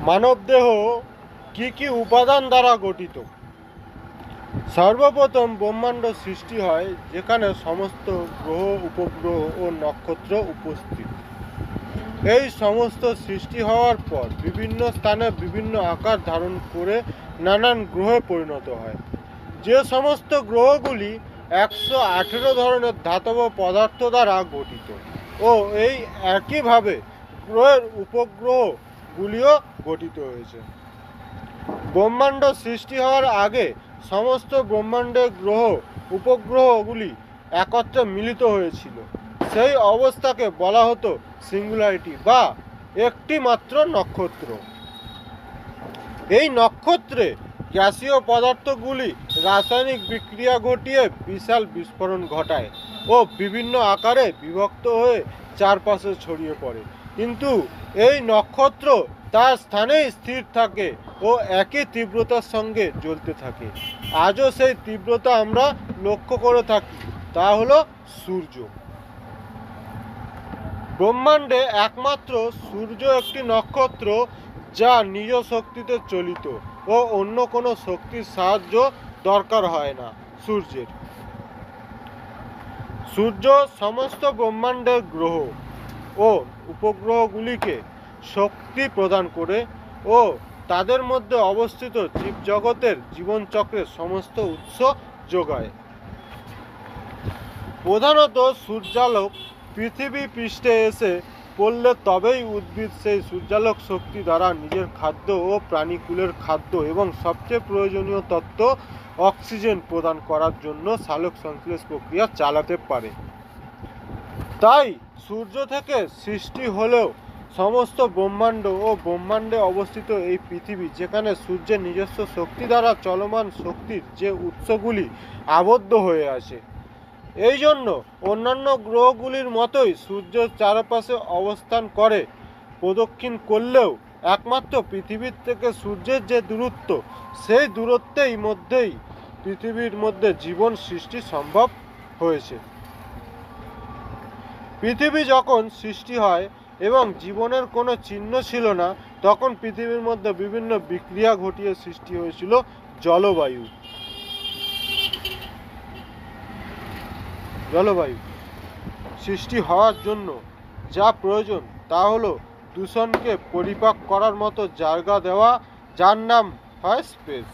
মানবদেহ কি কি উপাদান দ্বারা গঠিত? সর্বপ্রথম ব্রহ্মাণ্ড সৃষ্টি হয় যেখানে সমস্ত গ্রহ, উপগ্রহ ও নক্ষত্র উপস্থিত। এই সমস্ত সৃষ্টি হওয়ার পর বিভিন্ন স্থানে বিভিন্ন আকার ধারণ করে নানান গ্রহে পরিণত হয়। যে সমস্ত গ্রহগুলি 118 ধরনের ধাতব পদার্থ দ্বারা গঠিত ও এই একইভাবে গ্রহের উপগ্রহগুলিও গঠিত হয়েছে। ব্রহ্মাণ্ড সৃষ্টি হওয়ার আগে সমস্ত ব্রহ্মাণ্ডের গ্রহ উপগ্রহগুলি একত্রে মিলিত হয়েছিল। সেই অবস্থাকে বলা হতো সিঙ্গুলারিটি বা একটি মাত্র নক্ষত্র। এই নক্ষত্রে গ্যাসীয় পদার্থগুলি রাসায়নিক বিক্রিয়া ঘটিয়ে বিশাল বিস্ফোরণ ঘটায় ও বিভিন্ন আকারে বিভক্ত হয়ে চারপাশে ছড়িয়ে পড়ে, কিন্তু এই নক্ষত্র তার স্থানেই স্থির থাকে ও একই তীব্রতার সঙ্গে জ্বলতে থাকে। আজও সেই তীব্রতা আমরা লক্ষ্য করে থাকি, তা হলো সূর্য। ব্রহ্মাণ্ডে একমাত্র সূর্য একটি নক্ষত্র যা নিজ শক্তিতে চলিত ও অন্য কোনো শক্তির সাহায্য দরকার হয় না সূর্যের। সূর্য সমস্ত ব্রহ্মাণ্ডের গ্রহ ও উপগ্রহগুলিকে শক্তি প্রদান করে ও তাদের মধ্যে অবস্থিত জীবজগতের জীবনচক্রের সমস্ত উৎস যোগায়। প্রধানত সূর্যালোক পৃথিবী পৃষ্ঠে এসে পড়লে তবেই উদ্ভিদ সেই সূর্যালোক শক্তি দ্বারা নিজের খাদ্য ও প্রাণীকুলের খাদ্য এবং সবচেয়ে প্রয়োজনীয় তত্ত্ব অক্সিজেন প্রদান করার জন্য সালোক সংশ্লেষ প্রক্রিয়া চালাতে পারে। তাই সূর্য থেকে সৃষ্টি হলেও সমস্ত ব্রহ্মাণ্ড ও ব্রহ্মাণ্ডে অবস্থিত এই পৃথিবী, যেখানে সূর্যের নিজস্ব শক্তি দ্বারা চলমান শক্তির যে উৎসগুলি আবদ্ধ হয়ে আছে। এই জন্য অন্যান্য গ্রহগুলির মতোই সূর্যের চারপাশে অবস্থান করে প্রদক্ষিণ করলেও একমাত্র পৃথিবীর থেকে সূর্যের যে দূরত্ব, সেই দূরত্বেই মধ্যেই পৃথিবীর মধ্যে জীবন সৃষ্টি সম্ভব হয়েছে। পৃথিবী যখন সৃষ্টি হয় এবং জীবনের কোনো চিহ্ন ছিল না, তখন পৃথিবীর মধ্যে বিভিন্ন বিক্রিয়া ঘটিয়ে সৃষ্টি হয়েছিল জলবায়ু। সৃষ্টি হওয়ার জন্য যা প্রয়োজন তা হলো দূষণকে পরিপাক করার মতো জায়গা দেওয়া, যার নাম হয় স্পেস।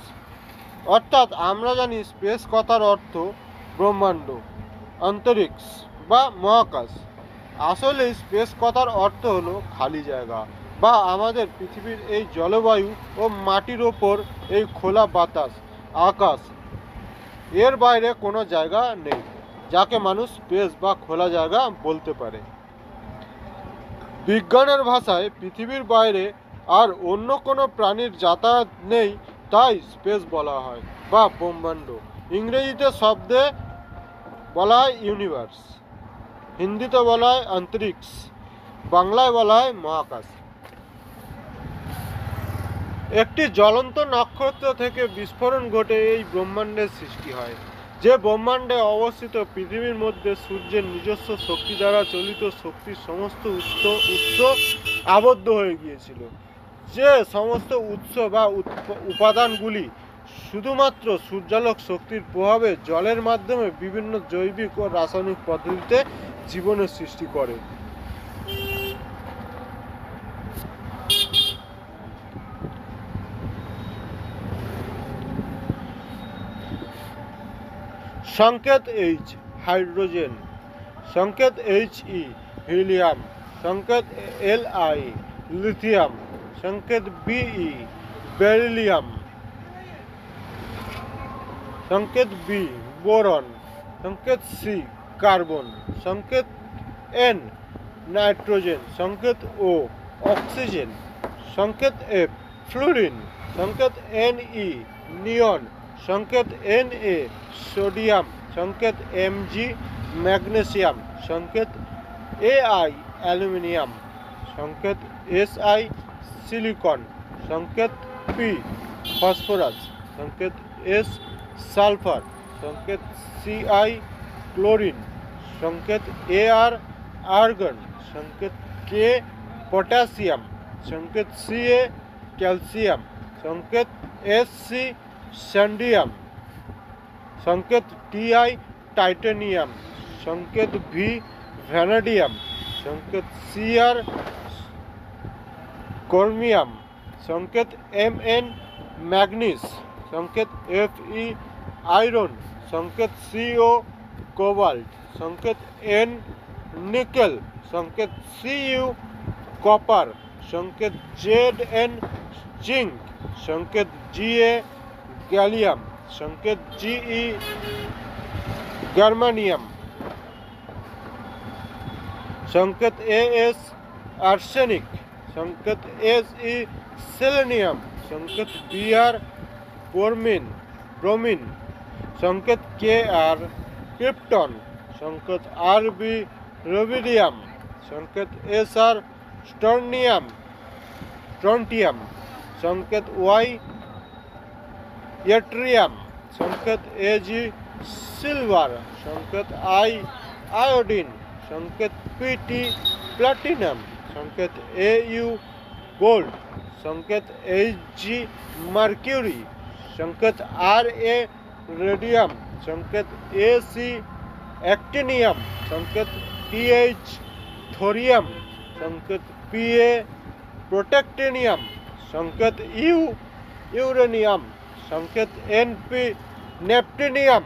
অর্থাৎ আমরা জানি স্পেস কথার অর্থ ব্রহ্মাণ্ড, অন্তরিক্ষ বা মহাকাশ। আসলে স্পেস কথার অর্থ হলো খালি জায়গা বা আমাদের পৃথিবীর এই জলবায়ু ও মাটির ওপর এই খোলা বাতাস, আকাশ, এর বাইরে কোনো জায়গা নেই যাকে মানুষ স্পেস বা খোলা জায়গা বলতে পারে। বিজ্ঞানের ভাষায় পৃথিবীর বাইরে আর অন্য কোনো প্রাণীর যাতায়াত নেই, তাই স্পেস বলা হয় বা ব্রহ্মাণ্ড। ইংরেজিতে শব্দে বলা হয় ইউনিভার্স, হিন্দিতে বলা হয় অন্তরিক্ষ, বাংলায় বলা হয় মহাকাশ। একটি জ্বলন্ত নক্ষত্র থেকে বিস্ফোরণ ঘটে এই ব্রহ্মাণ্ডের সৃষ্টি হয়। যে ব্রহ্মাণ্ডে অবস্থিত পৃথিবীর মধ্যে সূর্যের নিজস্ব শক্তি দ্বারা চলিত শক্তির সমস্ত উৎস আবদ্ধ হয়ে গিয়েছিল। যে সমস্ত উৎস বা উপাদানগুলি শুধুমাত্র সূর্যালোক শক্তির প্রভাবে জলের মাধ্যমে বিভিন্ন জৈবিক ও রাসায়নিক পদ্ধতিতে জীবনের সৃষ্টি করে। संकेत H हाइड्रोजन, संकेत He हीलियम, संकेत Li लिथियम, संकेत Be बेरिलियम, संकेत B बोरॉन, संकेत C कार्बन, संकेत N नाइट्रोजन, संकेत O ऑक्सीजन, संकेत F फ्लोरीन, संकेत Ne नियॉन, संकेत Na सोडियम, संकेत Mg मैग्नीशियम, संकेत Ai एल्यूमिनियम, संकेत Si सिलिकॉन, संकेत P फॉस्फोरस, संकेत S सल्फर, संकेत Ci क्लोरीन, संकेत Ar आर्गन, संकेत K पोटेशियम, संकेत Ca ক্যালসিয়াম, সংকেত SC স্যান্ডিয়াম, সংকেত TI টাইটানিয়াম, সংকেত V ভ্যানাডিয়াম, সংকেত CR ক্রোমিয়াম, সংকেত MN ম্যাগনিস, সংকেত FE আয়রন, সংকেত CO কোবাল্ট, সংকেত N নিকেল, সংকেত CU কপার, সংকেত ZN জিঙ্ক, সংকেত GA গ্যালিয়াম, সংকেত GE জার্মানিয়াম, সংকেত AS আর্সেনিক, সংকেত SE সেলেনিয়াম, সংকেত BR ব্রোমিন, সংকেত KR ক্রিপ্টন, সংকেত RB রুবিডিয়াম, সংকেত SR স্ট্রন্টিয়াম, সংকেত Y ইয়েট্রিয়াম, সংকেত AG সিলভার, সংকেত I আয়োডিন, সংকেত PT প্লাটিনাম, সংকেত AU গোল্ড, সংকেত HG মার্কিউরি, সংকেত RA রেডিয়াম, সংকেত AC অ্যাক্টিনিয়াম, সংকেত TH থোরিয়াম, সংকেত PA প্রোটেক্টিনিয়াম, সংকেত ইউরেনিয়াম, সংকেত NP নেপটিনিয়াম,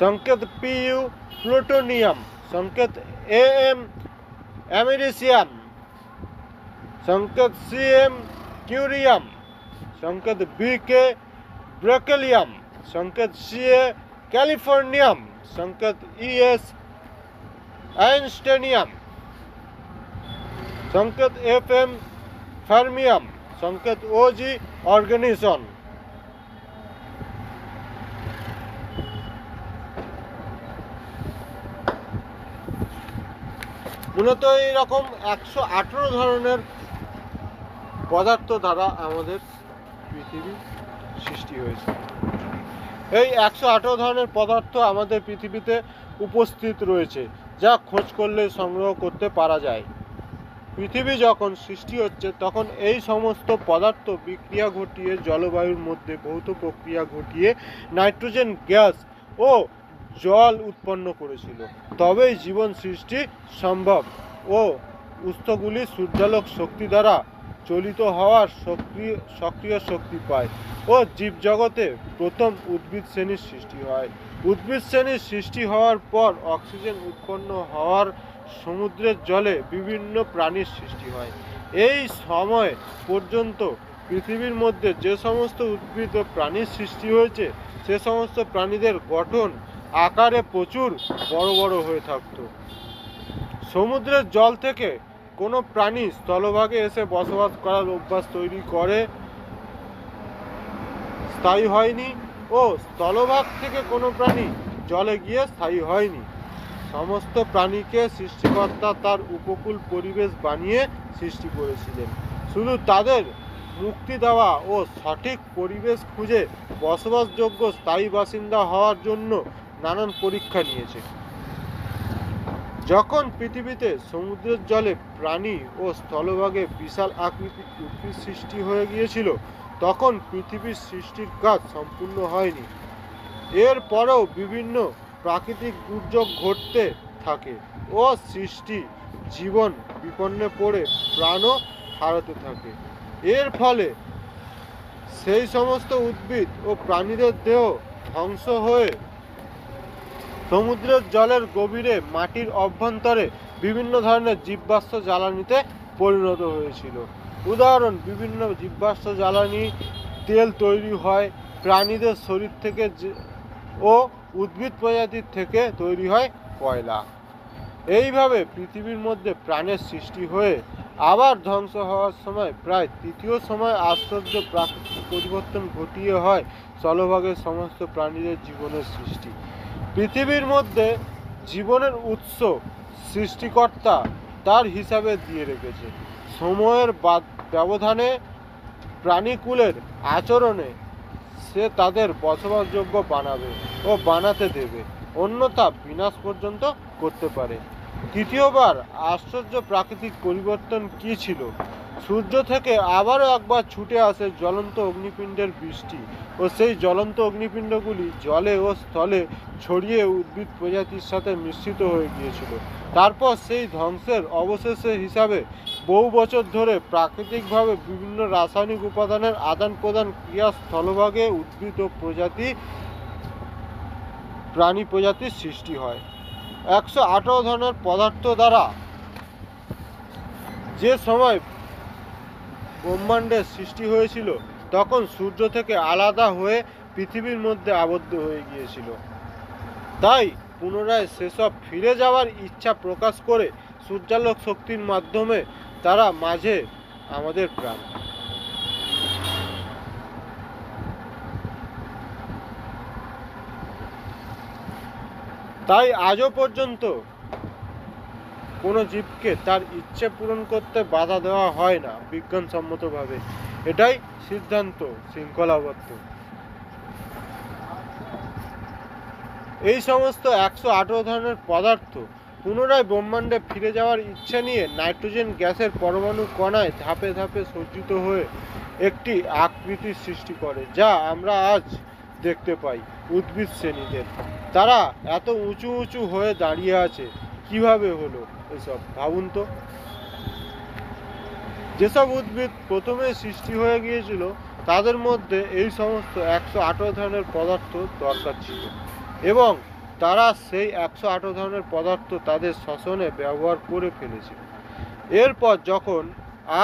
সংকেত PU প্লুটোনিয়াম, সংকেত AM অ্যামেরিসিয়াম, সংকেত CM কিউরিয়াম, সংকেত BK ব্রেকেলিয়াম, সংকেত CA ক্যালিফোর্নিয়াম, সংকেত ES আইনস্টাইনিয়াম, সংকেত FM ফার্মিয়াম, সংকেত OG অর্গানিসন। মূলত এইরকম 118 ধরনের পদার্থ দ্বারা আমাদের পৃথিবী সৃষ্টি হয়েছে। এই 118 ধরনের পদার্থ আমাদের পৃথিবীতে উপস্থিত রয়েছে, যা খোঁজ করলে সংগ্রহ করতে পারা যায়। পৃথিবী যখন সৃষ্টি হচ্ছে তখন এই সমস্ত পদার্থ বিক্রিয়া ঘটিয়ে জলবায়ুর মধ্যে ভৌত প্রক্রিয়া ঘটিয়ে নাইট্রোজেন গ্যাস ও জল উৎপন্ন করেছিল, তবেই জীবন সৃষ্টি সম্ভব ও উৎসগুলি সূর্যালোক শক্তি দ্বারা চলিত হওয়ার সক্রিয় শক্তি পায় ও জীবজগতে প্রথম উদ্ভিদ শ্রেণীর সৃষ্টি হয়। উদ্ভিদ শ্রেণীর সৃষ্টি হওয়ার পর অক্সিজেন উৎপন্ন হওয়ার সমুদ্রের জলে বিভিন্ন প্রাণীর সৃষ্টি হয়। এই সময় পর্যন্ত পৃথিবীর মধ্যে যে সমস্ত উদ্ভিদ ও প্রাণীর সৃষ্টি হয়েছে সে সমস্ত প্রাণীদের গঠন আকারে প্রচুর বড় বড় হয়ে থাকত। সমুদ্রের জল থেকে কোনো প্রাণী স্থলভাগে এসে বসবাস করার অভ্যাস তৈরি করে স্থায়ী হয়নি ও স্থলভাগ থেকে কোনো প্রাণী জলে গিয়ে স্থায়ী হয়নি। সমস্ত প্রাণীকে সৃষ্টিকর্তা তার উপকূল পরিবেশ বানিয়ে সৃষ্টি করেছিলেন। শুধু তাদের মুক্তি দেওয়া ও সঠিক পরিবেশ খুঁজে বসবাসযোগ্য স্থায়ী বাসিন্দা হওয়ার জন্য নানান পরীক্ষা নিয়েছে। যখন পৃথিবীতে সমুদ্রের জলে প্রাণী ও স্থলভাগে বিশাল আকৃতির উদ্ভিদ সৃষ্টি হয়ে গিয়েছিল, তখন পৃথিবীর সৃষ্টির কাজ সম্পূর্ণ হয়নি। এরপরেও বিভিন্ন প্রাকৃতিক দুর্যোগ ঘটতে থাকে ও সৃষ্টি জীবন বিপন্নে পড়ে প্রাণও হারাতে থাকে। এর ফলে সেই সমস্ত উদ্ভিদ ও প্রাণীদের দেহ ধ্বংস হয়ে সমুদ্রের জলের গভীরে মাটির অভ্যন্তরে বিভিন্ন ধরনের জীবাশ্ম জ্বালানিতে পরিণত হয়েছিল। উদাহরণ, বিভিন্ন জীবাশ্ম জ্বালানি তেল তৈরি হয় প্রাণীদের শরীর থেকে ও উদ্ভিদ প্রজাতির থেকে তৈরি হয় কয়লা। এইভাবে পৃথিবীর মধ্যে প্রাণের সৃষ্টি হয়ে আবার ধ্বংস হওয়ার সময় প্রায় তৃতীয় সময় আশ্চর্য প্রাকৃতিক পরিবর্তন ঘটিয়ে হয় স্থলভাগের সমস্ত প্রাণীদের জীবনের সৃষ্টি। পৃথিবীর মধ্যে জীবনের উৎস সৃষ্টিকর্তা তার হিসাবে দিয়ে রেখেছে। সময়ের ব্যবধানে প্রাণীকুলের আচরণে সে তাদের বসবাসযোগ্য বানাবে ও বানাতে দেবে, অন্যথা বিনাশ পর্যন্ত করতে পারে। তৃতীয়বার আশ্চর্য প্রাকৃতিক পরিবর্তন কী ছিল? সূর্য থেকে আবারও একবার ছুটে আসে জ্বলন্ত অগ্নিপিণ্ডের বৃষ্টি ও সেই জ্বলন্ত অগ্নিপিণ্ডগুলি জলে ও স্থলে ছড়িয়ে উদ্ভিদ প্রজাতির সাথে মিশ্রিত হয়ে গিয়েছিল। তারপর সেই ধ্বংসের অবশেষে হিসাবে বহু বছর ধরে প্রাকৃতিকভাবে বিভিন্ন রাসায়নিক উপাদানের আদান প্রদান ক্রিয়া স্থলভাগে উদ্ভিদ ও প্রাণী প্রজাতির সৃষ্টি হয়। 118 ধরনের পদার্থ দ্বারা যে সময় ব্রহ্মাণ্ডের সৃষ্টি হয়েছিল তখন সূর্য থেকে আলাদা হয়ে পৃথিবীর মধ্যে আবদ্ধ হয়ে গিয়েছিল। তাই পুনরায় সেসব ফিরে যাওয়ার ইচ্ছা প্রকাশ করে সূর্যালোক শক্তির মাধ্যমে তারা মাঝে আমাদের প্রাণ। তাই আজও পর্যন্ত কোনো জীবকে তার ইচ্ছে পূরণ করতে বাধা দেওয়া হয় না বিজ্ঞানসম্মতভাবে। এটাই সিদ্ধান্ত শৃঙ্খলাবদ্ধ। এই সমস্ত 118 ধরনের পদার্থ পুনরায় ব্রহ্মাণ্ডে ফিরে যাওয়ার ইচ্ছে নিয়ে নাইট্রোজেন গ্যাসের পরমাণু কণায় ধাপে ধাপে সজ্জিত হয়ে একটি আকৃতির সৃষ্টি করে, যা আমরা আজ দেখতে পাই। উদ্ভিদ শ্রেণীদের তারা এত উঁচু উঁচু হয়ে দাঁড়িয়ে আছে কিভাবে হলো এসব ভাবুন তো। যেসব উদ্ভিদ প্রথমে সৃষ্টি হয়ে গিয়েছিল তাদের মধ্যে এই সমস্ত 118 ধরনের পদার্থ দরকার ছিল এবং তারা সেই 118 ধরনের পদার্থ তাদের শ্বসনে ব্যবহার করে ফেলেছিল। এরপর যখন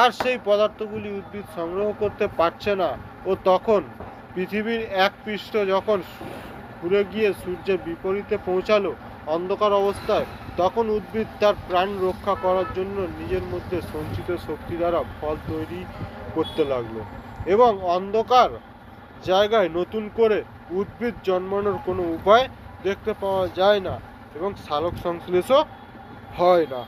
আর সেই পদার্থগুলি উদ্ভিদ সংগ্রহ করতে পারছে না ও তখন পৃথিবীর এক পৃষ্ঠ যখন ঘুরে গিয়ে সূর্যের বিপরীতে পৌঁছালো অন্ধকার অবস্থায়, তখন উদ্ভিদ তার প্রাণ রক্ষা করার জন্য নিজের মধ্যে সঞ্চিত শক্তি দ্বারা ফল তৈরি করতে লাগলো এবং অন্ধকার জায়গায় নতুন করে উদ্ভিদ জন্মানোর কোনো উপায় দেখতে পাওয়া যায় না এবং সালোক সংশ্লেষও হয় না।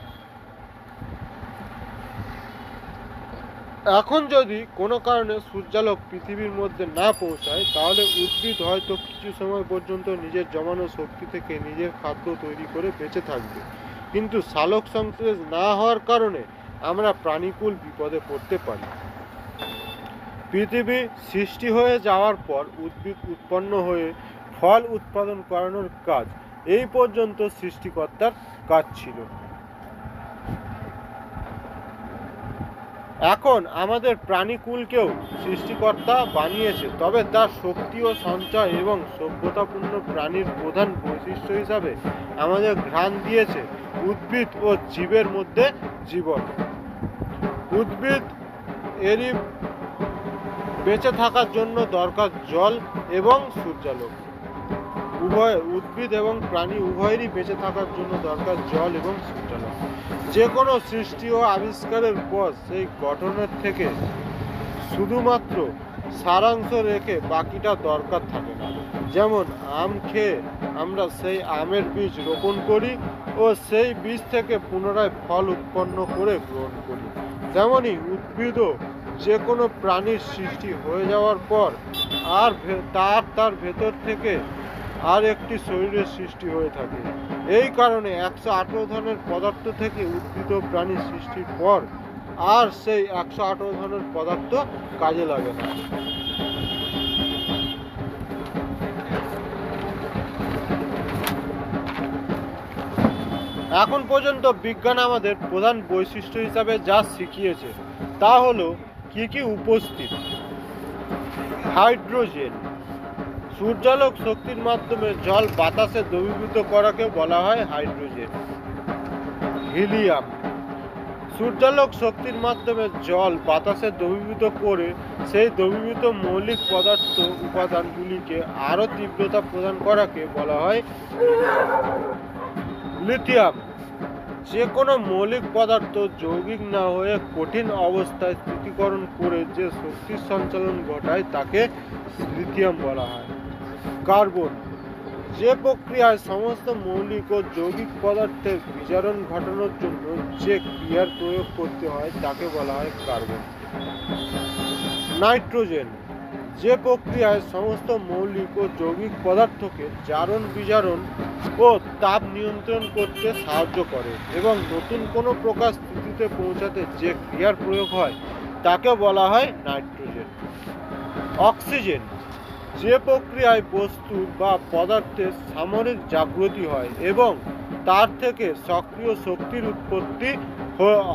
এখন যদি কোনো কারণে সূর্যালোক পৃথিবীর মধ্যে না পৌঁছায় তাহলে উদ্ভিদ হয়তো কিছু সময় পর্যন্ত নিজের জমানো শক্তি থেকে নিজের খাদ্য তৈরি করে বেঁচে থাকবে, কিন্তু সালোক সংশ্লেষ না হওয়ার কারণে আমরা প্রাণীকুল বিপদে পড়তে পারি। পৃথিবী সৃষ্টি হয়ে যাওয়ার পর উদ্ভিদ উৎপন্ন হয়ে ফল উৎপাদন করানোর কাজ এই পর্যন্ত সৃষ্টিকর্তার কাজ ছিল। এখন আমাদের প্রাণীকুলকেও সৃষ্টিকর্তা বানিয়েছে, তবে তার শক্তি ও সঞ্চয় এবং সভ্যতাপূর্ণ প্রাণীর প্রধান বৈশিষ্ট্য হিসাবে আমাদের ঘ্রাণ দিয়েছে উদ্ভিদ ও জীবের মধ্যে জীবন। উদ্ভিদ এরই বেঁচে থাকার জন্য দরকার জল এবং সূর্যালোক। উদ্ভিদ এবং প্রাণী উভয়েরই বেঁচে থাকার জন্য দরকার জল এবং সূর্যালোক। যে কোনো সৃষ্টি ও আবিষ্কারের পর সেই গঠনের থেকে শুধুমাত্র সারাংশ রেখে বাকিটা দরকার থাকে না। যেমন আম খেয়ে আমরা সেই আমের বীজ রোপণ করি ও সেই বীজ থেকে পুনরায় ফল উৎপন্ন করে গ্রহণ করি, তেমনি উদ্ভিদও যে কোনো প্রাণীর সৃষ্টি হয়ে যাওয়ার পর আর তার ভেতর থেকে আর একটি শরীরের সৃষ্টি হয়ে থাকে। এই কারণে 118 ধরনের পদার্থ থেকে উদ্ভিদ ও প্রাণীর সৃষ্টির পর আর সেই 118 ধরনের পদার্থ কাজে লাগে না। এখন পর্যন্ত বিজ্ঞান আমাদের প্রধান বৈশিষ্ট্য হিসাবে যা শিখিয়েছে তা হলো কি কি উপস্থিত। হাইড্রোজেন, সূর্যালোক শক্তির মাধ্যমে জল বাতাসে দ্রবীভূত করাকে বলা হয় হাইড্রোজেন। হিলিয়াম, সূর্যালোক শক্তির মাধ্যমে জল বাতাসে দ্রবীভূত করে সেই দ্রবীভূত মৌলিক উপাদানগুলিকে আরও তীব্রতা প্রদান করাকে বলা হয় লিথিয়াম, যে কোনো মৌলিক পদার্থ যৌগিক না হয়ে কঠিন অবস্থায় স্থিতিকরণ করে যে শক্তির সঞ্চালন ঘটায় তাকে লিথিয়াম বলা হয়। কার্বন, যে প্রক্রিয়ায় সমস্ত মৌলিক ও যৌগিক পদার্থের বিজারণ ঘটানোর জন্য যে ক্রিয়ার প্রয়োগ করতে হয় তাকে বলা হয় কার্বন। নাইট্রোজেন, যে প্রক্রিয়ায় সমস্ত মৌলিক ও যৌগিক পদার্থকে জারণ বিজারণ ও তাপ নিয়ন্ত্রণ করতে সাহায্য করে এবং নতুন কোনো প্রকার স্থিতিতে পৌঁছাতে যে ক্রিয়ার প্রয়োগ হয় তাকে বলা হয় নাইট্রোজেন। অক্সিজেন, যে প্রক্রিয়ায় বস্তু বা পদার্থের সামরিক জাগৃতি হয় এবং তার থেকে সক্রিয় শক্তির উৎপত্তি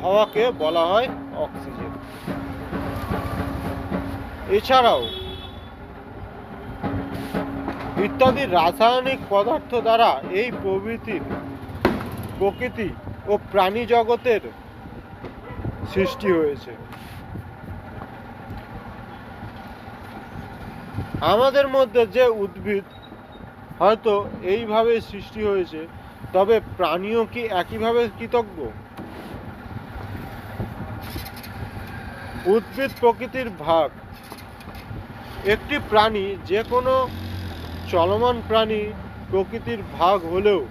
হওয়াকে বলা হয় অক্সিজেন। এছাড়াও ইত্যাদি রাসায়নিক পদার্থ দ্বারা এই প্রকৃতি ও প্রাণী জগতের সৃষ্টি হয়েছে। আমাদের মধ্যে যে উদ্ভিদ হয়তো এইভাবে সৃষ্টি হয়েছে, তবে প্রাণীও কি একইভাবে কৃতজ্ঞ? উদ্ভিদ প্রকৃতির ভাগ। একটি প্রাণী, যে কোনো চলমান প্রাণী প্রকৃতির ভাগ হলেও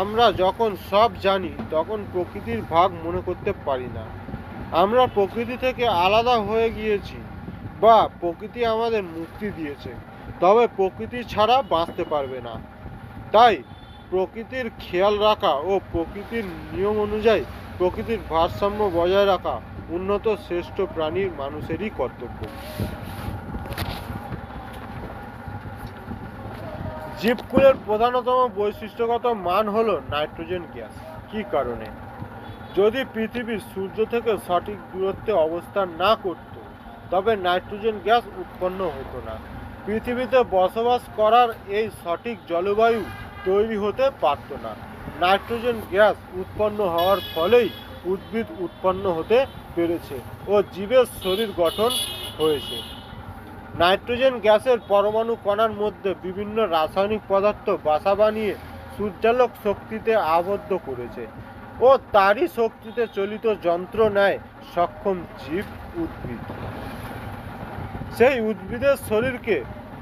আমরা যখন সব জানি তখন প্রকৃতির ভাগ মনে করতে পারি না। আমরা প্রকৃতি থেকে আলাদা হয়ে গিয়েছি বা প্রকৃতি আমাদের মুক্তি দিয়েছে, তবে প্রকৃতি ছাড়া বাঁচতে পারবে না। তাই প্রকৃতির খেয়াল রাখা ও প্রকৃতির নিয়ম অনুযায়ী প্রকৃতির ভারসাম্য বজায় রাখা উন্নত শ্রেষ্ঠ প্রাণীর মানুষেরই কর্তব্য। জীবকুলের প্রধানতম বৈশিষ্ট্যগত মান হলো নাইট্রোজেন গ্যাস। কি কারণে? যদি পৃথিবী সূর্য থেকে সঠিক দূরত্বে অবস্থান না করত, তবে নাইট্রোজেন গ্যাস উৎপন্ন হতো না। পৃথিবীতে বসবাস করার এই সঠিক জলবায়ু তৈরি হতে পারত না। নাইট্রোজেন গ্যাস উৎপন্ন হওয়ার ফলেই উদ্ভিদ উৎপন্ন হতে পেরেছে ও জীবের শরীর গঠন হয়েছে। নাইট্রোজেন গ্যাসের পরমাণু কণার মধ্যে বিভিন্ন রাসায়নিক পদার্থ বাসা বানিয়ে সূর্যালোক শক্তিতে আবদ্ধ করেছে ও তারই শক্তিতে চলিত যন্ত্র নেয় সক্ষম জীব উদ্ভিদ। সেই উদ্ভিদের শরীরকে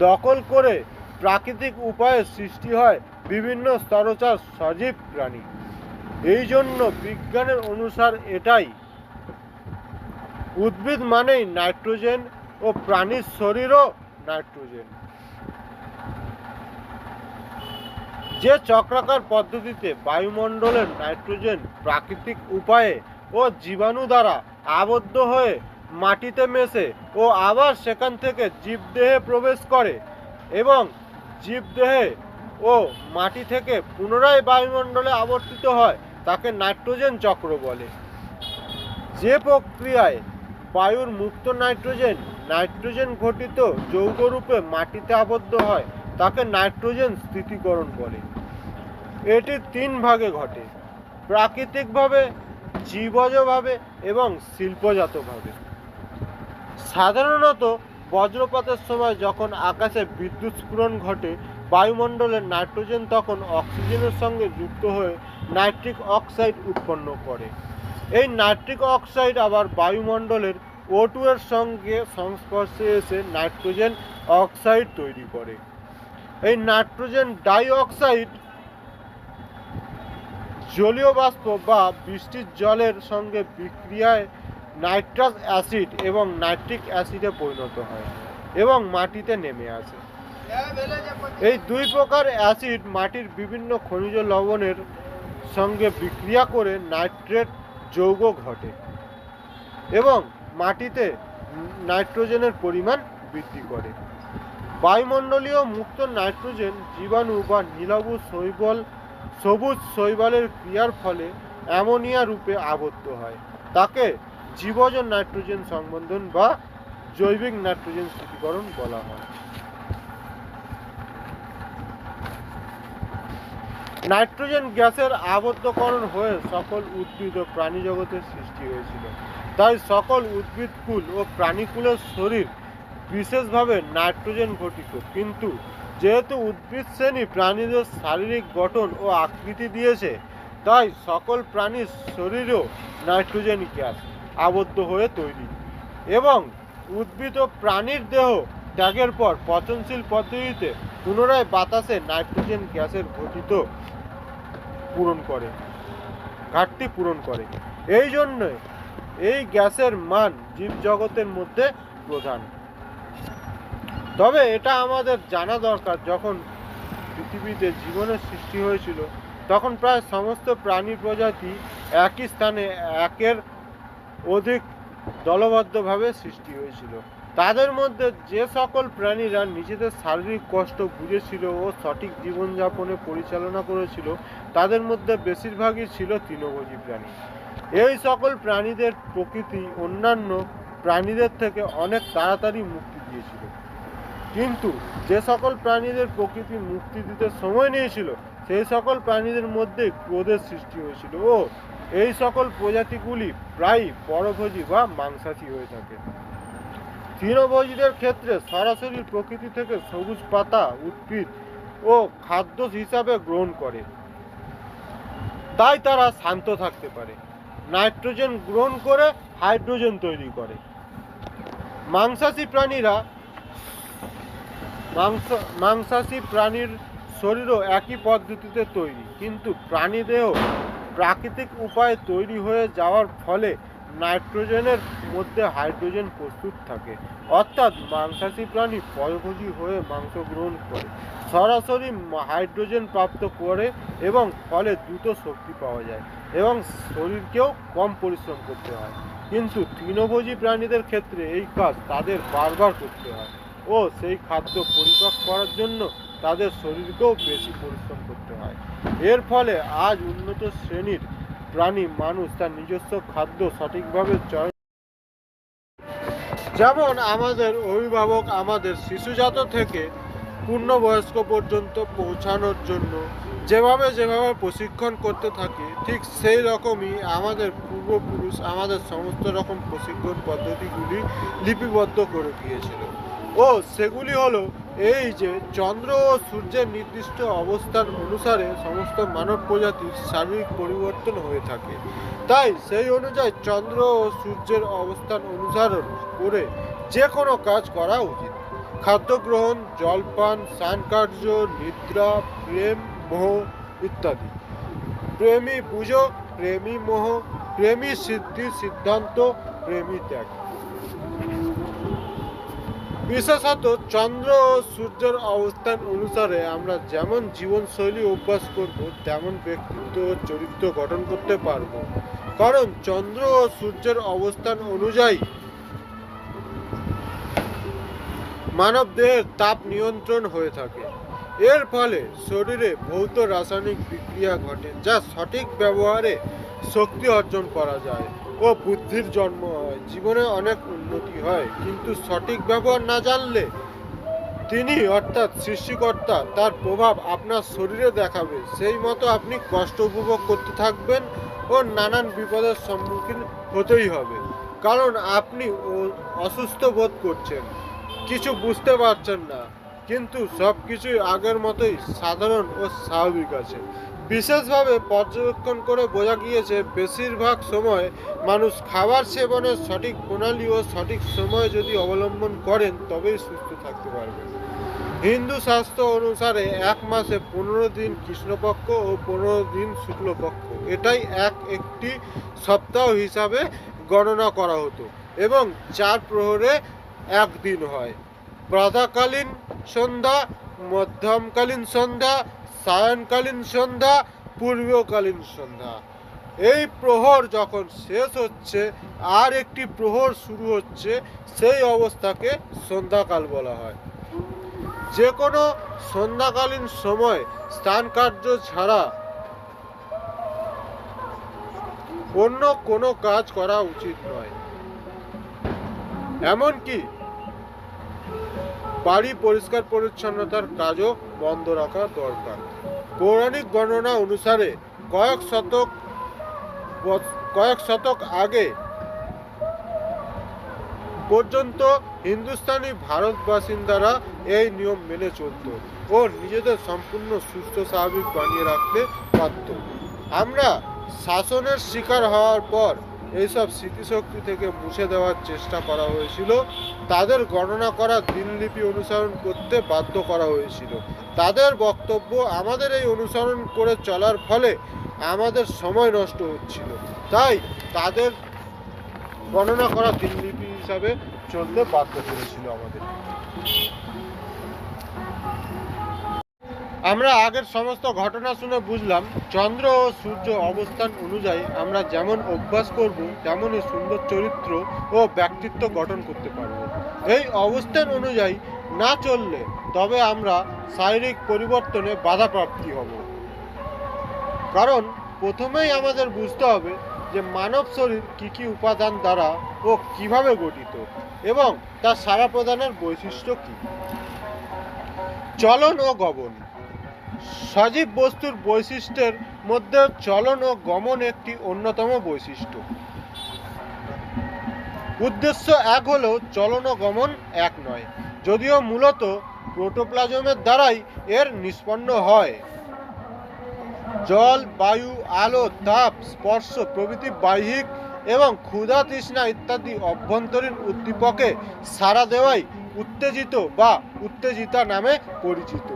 দখল করে প্রাকৃতিক উপায়ে সৃষ্টি হয় বিভিন্ন স্তরচার সজীব প্রাণী। এই জন্য বিজ্ঞানের অনুসার এটাই, উদ্ভিদ মানেই নাইট্রোজেন ও প্রাণীর শরীরও নাইট্রোজেন। যে চক্রাকার পদ্ধতিতে বায়ুমণ্ডলের নাইট্রোজেন প্রাকৃতিক উপায়ে ও জীবাণু দ্বারা আবদ্ধ হয়ে মাটিতে মেশে ও আবার সেখান থেকে জীবদেহে প্রবেশ করে এবং জীবদেহে ও মাটি থেকে পুনরায় বায়ুমণ্ডলে আবর্তিত হয়, তাকে নাইট্রোজেন চক্র বলে। যে প্রক্রিয়ায় বায়ুর মুক্ত নাইট্রোজেন ঘটিত যৌগরূপে মাটিতে আবদ্ধ হয়, তাকে নাইট্রোজেন স্থিতিকরণ বলে। এটি তিন ভাগে ঘটে: প্রাকৃতিকভাবে, জীবজভাবে এবং শিল্পজাতভাবে। সাধারণত বজ্রপাতের সময় যখন আকাশে বিদ্যুৎ স্ফুরণ ঘটে, বায়ুমণ্ডলের নাইট্রোজেন তখন অক্সিজেনের সঙ্গে যুক্ত হয়ে নাইট্রিক অক্সাইড উৎপন্ন করে। এই নাইট্রিক অক্সাইড আবার বায়ুমণ্ডলের O2 এর সঙ্গে সংস্পর্শে এসে নাইট্রোজেন অক্সাইড তৈরি করে। এই নাইট্রোজেন ডাই অক্সাইড জলীয় বাষ্প বা বৃষ্টির জলের সঙ্গে বিক্রিয়ায় নাইট্রাস অ্যাসিড এবং নাইট্রিক অ্যাসিডে পরিণত হয় এবং মাটিতে নেমে আসে। এই দুই প্রকার অ্যাসিড মাটির বিভিন্ন খনিজ লবণের সঙ্গে বিক্রিয়া করে নাইট্রেট যৌগ ঘটে এবং মাটিতে নাইট্রোজেনের পরিমাণ বৃদ্ধি করে। বায়ুমণ্ডলীয় মুক্ত নাইট্রোজেন জীবাণু বা সবুজ শৈবালের ক্রিয়ার ফলে অ্যামোনিয়া রূপে আবদ্ধ হয়। তাকে জীবজ নাইট্রোজেন সংবন্ধন বা জৈবিক নাইট্রোজেন স্থিতিকরণ বলা হয়। নাইট্রোজেন গ্যাসের আবদ্ধকরণ হয়ে সকল উদ্ভিদ ও প্রাণী জগতের সৃষ্টি হয়েছিল। তাই সকল উদ্ভিদকুল ও প্রাণীকুলের শরীর বিশেষভাবে নাইট্রোজেন ঘটিত। কিন্তু যেহেতু উদ্ভিদ শ্রেণী প্রাণীদের শারীরিক গঠন ও আকৃতি দিয়েছে, তাই সকল প্রাণীর শরীরেও নাইট্রোজেন গ্যাস আবদ্ধ হয়ে তৈরি এবং উদ্ভিদ ও প্রাণীর দেহ ত্যাগের পর পচনশীল পদ্ধতিতে পুনরায় বাতাসে নাইট্রোজেন গ্যাসের ঘাটতি পূরণ করে। এই জন্য এই গ্যাসের মান জীবজগতের মধ্যে প্রধান। তবে এটা আমাদের জানা দরকার, যখন পৃথিবীতে জীবনের সৃষ্টি হয়েছিল তখন প্রায় সমস্ত প্রাণী প্রজাতি একই স্থানে একের অধিক দলবদ্ধভাবে সৃষ্টি হয়েছিল। তাদের মধ্যে যে সকল প্রাণীরা নিজেদের শারীরিক কষ্ট বুঝেছিল ও সঠিক জীবনযাপনে পরিচালনা করেছিল, তাদের মধ্যে বেশিরভাগই ছিল তৃণভোজী প্রাণী। এই সকল প্রাণীদের প্রকৃতি অন্যান্য প্রাণীদের থেকে অনেক তাড়াতাড়ি মুক্তি দিয়েছিল। কিন্তু যে সকল প্রাণীদের প্রকৃতি মুক্তি দিতে সময় নিয়েছিল, সেই সকল প্রাণীদের মধ্যে ক্রোধের সৃষ্টি হয়েছিল ও এই সকল প্রজাতিগুলি প্রায়ই পরভোজী বা মাংসাশী হয়ে থাকে। তৃণভোজীদের ক্ষেত্রে সরাসরি প্রকৃতি থেকে সবুজ পাতা উদ্ভিদ ও খাদ্য হিসাবে গ্রহণ করে, তাই তারা শান্ত থাকতে পারে। নাইট্রোজেন গ্রহণ করে হাইড্রোজেন তৈরি করে। মাংসাশী প্রাণীর শরীরও একই পদ্ধতিতে তৈরি, কিন্তু প্রাণীদেহ প্রাকৃতিক উপায়ে তৈরি হয়ে যাওয়ার ফলে নাইট্রোজেনের মধ্যে হাইড্রোজেন প্রস্তুত থাকে। অর্থাৎ মাংসাশী প্রাণী পরভোজী হয়ে মাংস গ্রহণ করে সরাসরি হাইড্রোজেন প্রাপ্ত করে এবং ফলে দ্রুত শক্তি পাওয়া যায় এবং শরীরকেও কম পরিশ্রম করতে হয়। কিন্তু তৃণভোজী প্রাণীদের ক্ষেত্রে এই কাজ তাদের বারবার করতে হয় ও সেই খাদ্য পরিপাক করার জন্য তাদের শরীরকেও বেশি পরিশ্রম করতে হয়। এর ফলে আজ উন্নত শ্রেণীর প্রাণী মানুষ তার নিজস্ব খাদ্য সঠিকভাবে চয়ন, যেমন আমাদের অভিভাবক আমাদের শিশুজাত থেকে পূর্ণবয়স্ক পর্যন্ত পৌঁছানোর জন্য যেভাবে প্রশিক্ষণ করতে থাকে, ঠিক সেই রকমই আমাদের পূর্বপুরুষ আমাদের সমস্ত রকম প্রশিক্ষণ পদ্ধতিগুলি লিপিবদ্ধ করে দিয়েছিল। ও সেগুলি হলো এই যে চন্দ্র ও সূর্যের নির্দিষ্ট অবস্থান অনুসারে সমস্ত মানব প্রজাতির শারীরিক পরিবর্তন হয়ে থাকে। তাই সেই অনুযায়ী চন্দ্র ও সূর্যের অবস্থান অনুসরণ করে যে কোনো কাজ করা উচিত। খাদ্য গ্রহণ, জলপান, স্নানকার্য, নিদ্রা, প্রেম, মোহ ইত্যাদি। প্রেমী পুজো, প্রেমী মোহ, প্রেমী সিদ্ধি, সিদ্ধান্ত, প্রেমী ত্যাগ। বিশেষত চন্দ্র ও সূর্যের অবস্থান অনুসারে আমরা যেমন জীবনশৈলী অভ্যাস করব, তেমন ব্যক্তিত্ব ও চরিত্র গঠন করতে পারব। কারণ চন্দ্র ও সূর্যের অবস্থান অনুযায়ী মানব দেহের তাপ নিয়ন্ত্রণ হয়ে থাকে। এর ফলে শরীরে ভৌত রাসায়নিক বিক্রিয়া ঘটে, যা সঠিক ব্যবহারে শক্তি অর্জন করা যায় ও বুদ্ধির জন্ম হয়। জীবনে অনেক উন্নতি হয়, কিন্তু সঠিক ব্যবহার না জানলে তিনি অর্থাৎ সৃষ্টিকর্তা তার প্রভাব আপনার শরীরে দেখাবে। সেই মতো আপনি কষ্ট উপভোগ করতে থাকবেন ও নানান বিপদের সম্মুখীন হতেই হবে। কারণ আপনি অসুস্থ বোধ করছেন, কিছু বুঝতে পারছেন না, কিন্তু সব কিছুই আগের মতোই সাধারণ ও স্বাভাবিক আছে। বিশেষভাবে পর্যবেক্ষণ করে বোঝা গিয়েছে, বেশিরভাগ সময় মানুষ খাবার সেবনের সঠিক প্রণালী ও সঠিক সময় যদি অবলম্বন করেন, তবেই সুস্থ থাকতে পারবেন। হিন্দু শাস্ত্র অনুসারে এক মাসে 15 দিন কৃষ্ণপক্ষ ও 15 দিন শুক্লপক্ষ, এটাই একটি সপ্তাহ হিসাবে গণনা করা হতো এবং 4 প্রহরে একদিন হয়। প্রাতঃকালীন সন্ধ্যা, মধ্যমকালীন সন্ধ্যা, সায়ংকালীন সন্ধ্যা, পূর্বকালীন সন্ধ্যা। এই প্রহর যখন শেষ হচ্ছে আর একটি প্রহর শুরু হচ্ছে, সেই অবস্থাকে সন্ধ্যাকাল বলা হয়। যে কোনো সন্ধ্যাকালীন সময় স্নান কার্য ছাড়া অন্য কোনো কাজ করা উচিত নয়। এমনকি বাড়ি পরিষ্কার পরিচ্ছন্নতার কাজও বন্ধ রাখা দরকার। পৌরাণিক বর্ণনা অনুসারে কয়েক শতক আগে পর্যন্ত হিন্দুস্তানি ভারত বাসিন্দারা এই নিয়ম মেনে চলত ও নিজেদের সম্পূর্ণ সুস্থ স্বাভাবিক বানিয়ে রাখতে পারত। আমরা শাসনের শিকার হওয়ার পর এইসব স্মৃতিশক্তি থেকে মুছে দেওয়ার চেষ্টা করা হয়েছিল। তাদের গণনা করা দিনলিপি অনুসরণ করতে বাধ্য করা হয়েছিল। তাদের বক্তব্য, আমাদের এই অনুসরণ করে চলার ফলে আমাদের সময় নষ্ট হচ্ছিল, তাই তাদের গণনা করা দিনলিপি হিসাবে চলতে বাধ্য করেছিল আমাদের। আমরা আগের সমস্ত ঘটনা শুনে বুঝলাম চন্দ্র ও সূর্য অবস্থান অনুযায়ী আমরা যেমন অভ্যাস করব তেমনই সুন্দর চরিত্র ও ব্যক্তিত্ব গঠন করতে পারব। এই অবস্থান অনুযায়ী না চললে তবে আমরা শারীরিক পরিবর্তনে বাধাপ্রাপ্তি হব। কারণ প্রথমেই আমাদের বুঝতে হবে যে মানব শরীর কী কী উপাদান দ্বারা ও কিভাবে গঠিত এবং তার সাড়া প্রদানের বৈশিষ্ট্য কী। চলন ও গমন। সজীব বস্তুর বৈশিষ্ট্যের মধ্যে চলন ও গমন একটি অন্যতম বৈশিষ্ট্য। উদ্দেশ্য এক হলেও চলন ও গমন এক নয়, যদিও মূলত প্রোটোপ্লাজমের দ্বারাই এর নিষ্পন্ন হয়। জল, বায়ু, আলো, তাপ, স্পর্শ প্রভৃতি বাহ্যিক এবং ক্ষুধা, তৃষ্ণা ইত্যাদি অভ্যন্তরীণ উদ্দীপকে সাড়া দেওয়াই উত্তেজিত বা উত্তেজিতা নামে পরিচিত।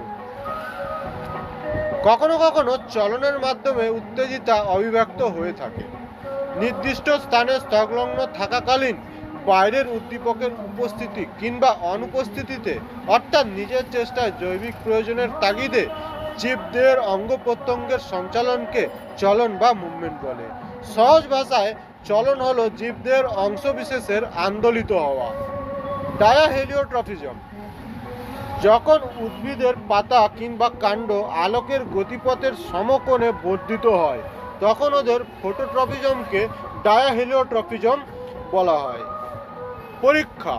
কখনো কখনো চলনের মাধ্যমে উত্তেজিতা অভিব্যক্ত হয়ে থাকে। নির্দিষ্ট স্থানে সংলগ্ন থাকাকালীন বাইরের উদ্দীপকের উপস্থিতি কিংবা অনুপস্থিতিতে, অর্থাৎ নিজের চেষ্টায় জৈবিক প্রয়োজনের তাগিদে জীবদেহের অঙ্গ প্রত্যঙ্গের সঞ্চালনকে চলন বা মুভমেন্ট বলে। সহজ ভাষায় চলন হলো জীবদেহের অংশবিশেষের আন্দোলিত হওয়া। ডায়াহেলিওট্রফিজম। যখন উদ্ভিদের পাতা কিংবা কাণ্ড আলোকের গতিপথের সমকোণে বর্ধিত হয় তখন ওদের ফটোট্রফিজমকে ডায়াহেলিওট্রফিজম বলা হয়। পরীক্ষা।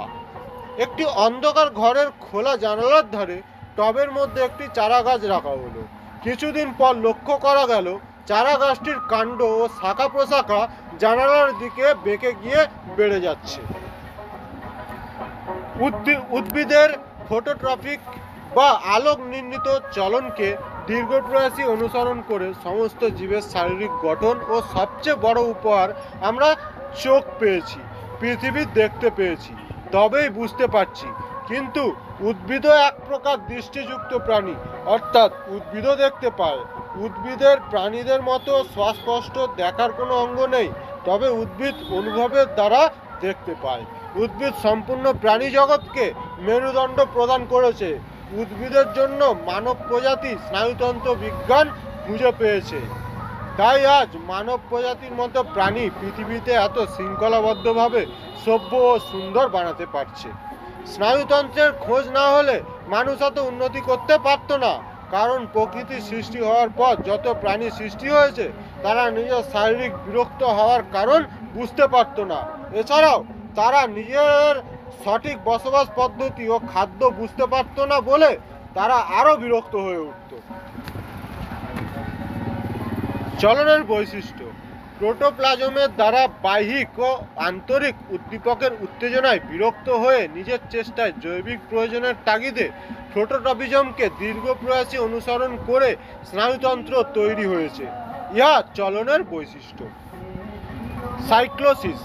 একটি অন্ধকার ঘরের খোলা জানালার ধারে টবের মধ্যে একটি চারা গাছ রাখা হলো। কিছুদিন পর লক্ষ্য করা গেল চারা গাছটির কাণ্ড ও শাখা প্রশাখা জানালার দিকে বেঁকে গিয়ে বেড়ে যাচ্ছে। উদ্ভিদের ফটোট্রফিক বা আলোক নির্ণীত চলনকে দীর্ঘপ্রয়াসী অনুসরণ করে সমস্ত জীবের শারীরিক গঠন ও সবচেয়ে বড় উপহার আমরা চোখ পেয়েছি, পৃথিবী দেখতে পেয়েছি, তবেই বুঝতে পারছি। কিন্তু উদ্ভিদও এক প্রকার দৃষ্টিযুক্ত প্রাণী, অর্থাৎ উদ্ভিদও দেখতে পায়। উদ্ভিদের প্রাণীদের মতো স্পষ্ট দেখার কোনো অঙ্গ নেই, তবে উদ্ভিদ অনুভবের দ্বারা দেখতে পায়। উদ্ভিদ সম্পূর্ণ প্রাণী জগৎকে মেরুদণ্ড প্রদান করেছে। উদ্ভিদের জন্য মানব প্রজাতি স্নায়ুতন্ত্র বিজ্ঞান খুঁজে পেয়েছে। তাই আজ মানব প্রজাতির মতো প্রাণী পৃথিবীতে এত শৃঙ্খলাবদ্ধভাবে সভ্য ও সুন্দর বানাতে পারছে। স্নায়ুতন্ত্রের খোঁজ না হলে মানুষ এত উন্নতি করতে পারত না। কারণ প্রকৃতি সৃষ্টি হওয়ার পর যত প্রাণী সৃষ্টি হয়েছে তারা নিজের শারীরিক বিরক্ত হওয়ার কারণ বুঝতে পারত না। এছাড়াও তারা নিজের সঠিক বসবাস পদ্ধতি ও খাদ্য বুঝতে পারত না বলে তারা আরো বিরক্ত হয়ে উঠত। চলনের বৈশিষ্ট্য। প্রোটোপ্লাজমের দ্বারা বাহ্যিক ও আন্তরিক উদ্দীপকের উত্তেজনায় বিরক্ত হয়ে নিজের চেষ্টায় জৈবিক প্রয়োজনের তাগিদে ফটোট্রফিজমকে দীর্ঘপ্রয়াসী অনুসরণ করে স্নায়ুতন্ত্র তৈরি হয়েছে। ইহা চলনের বৈশিষ্ট্য। সাইক্লোসিস।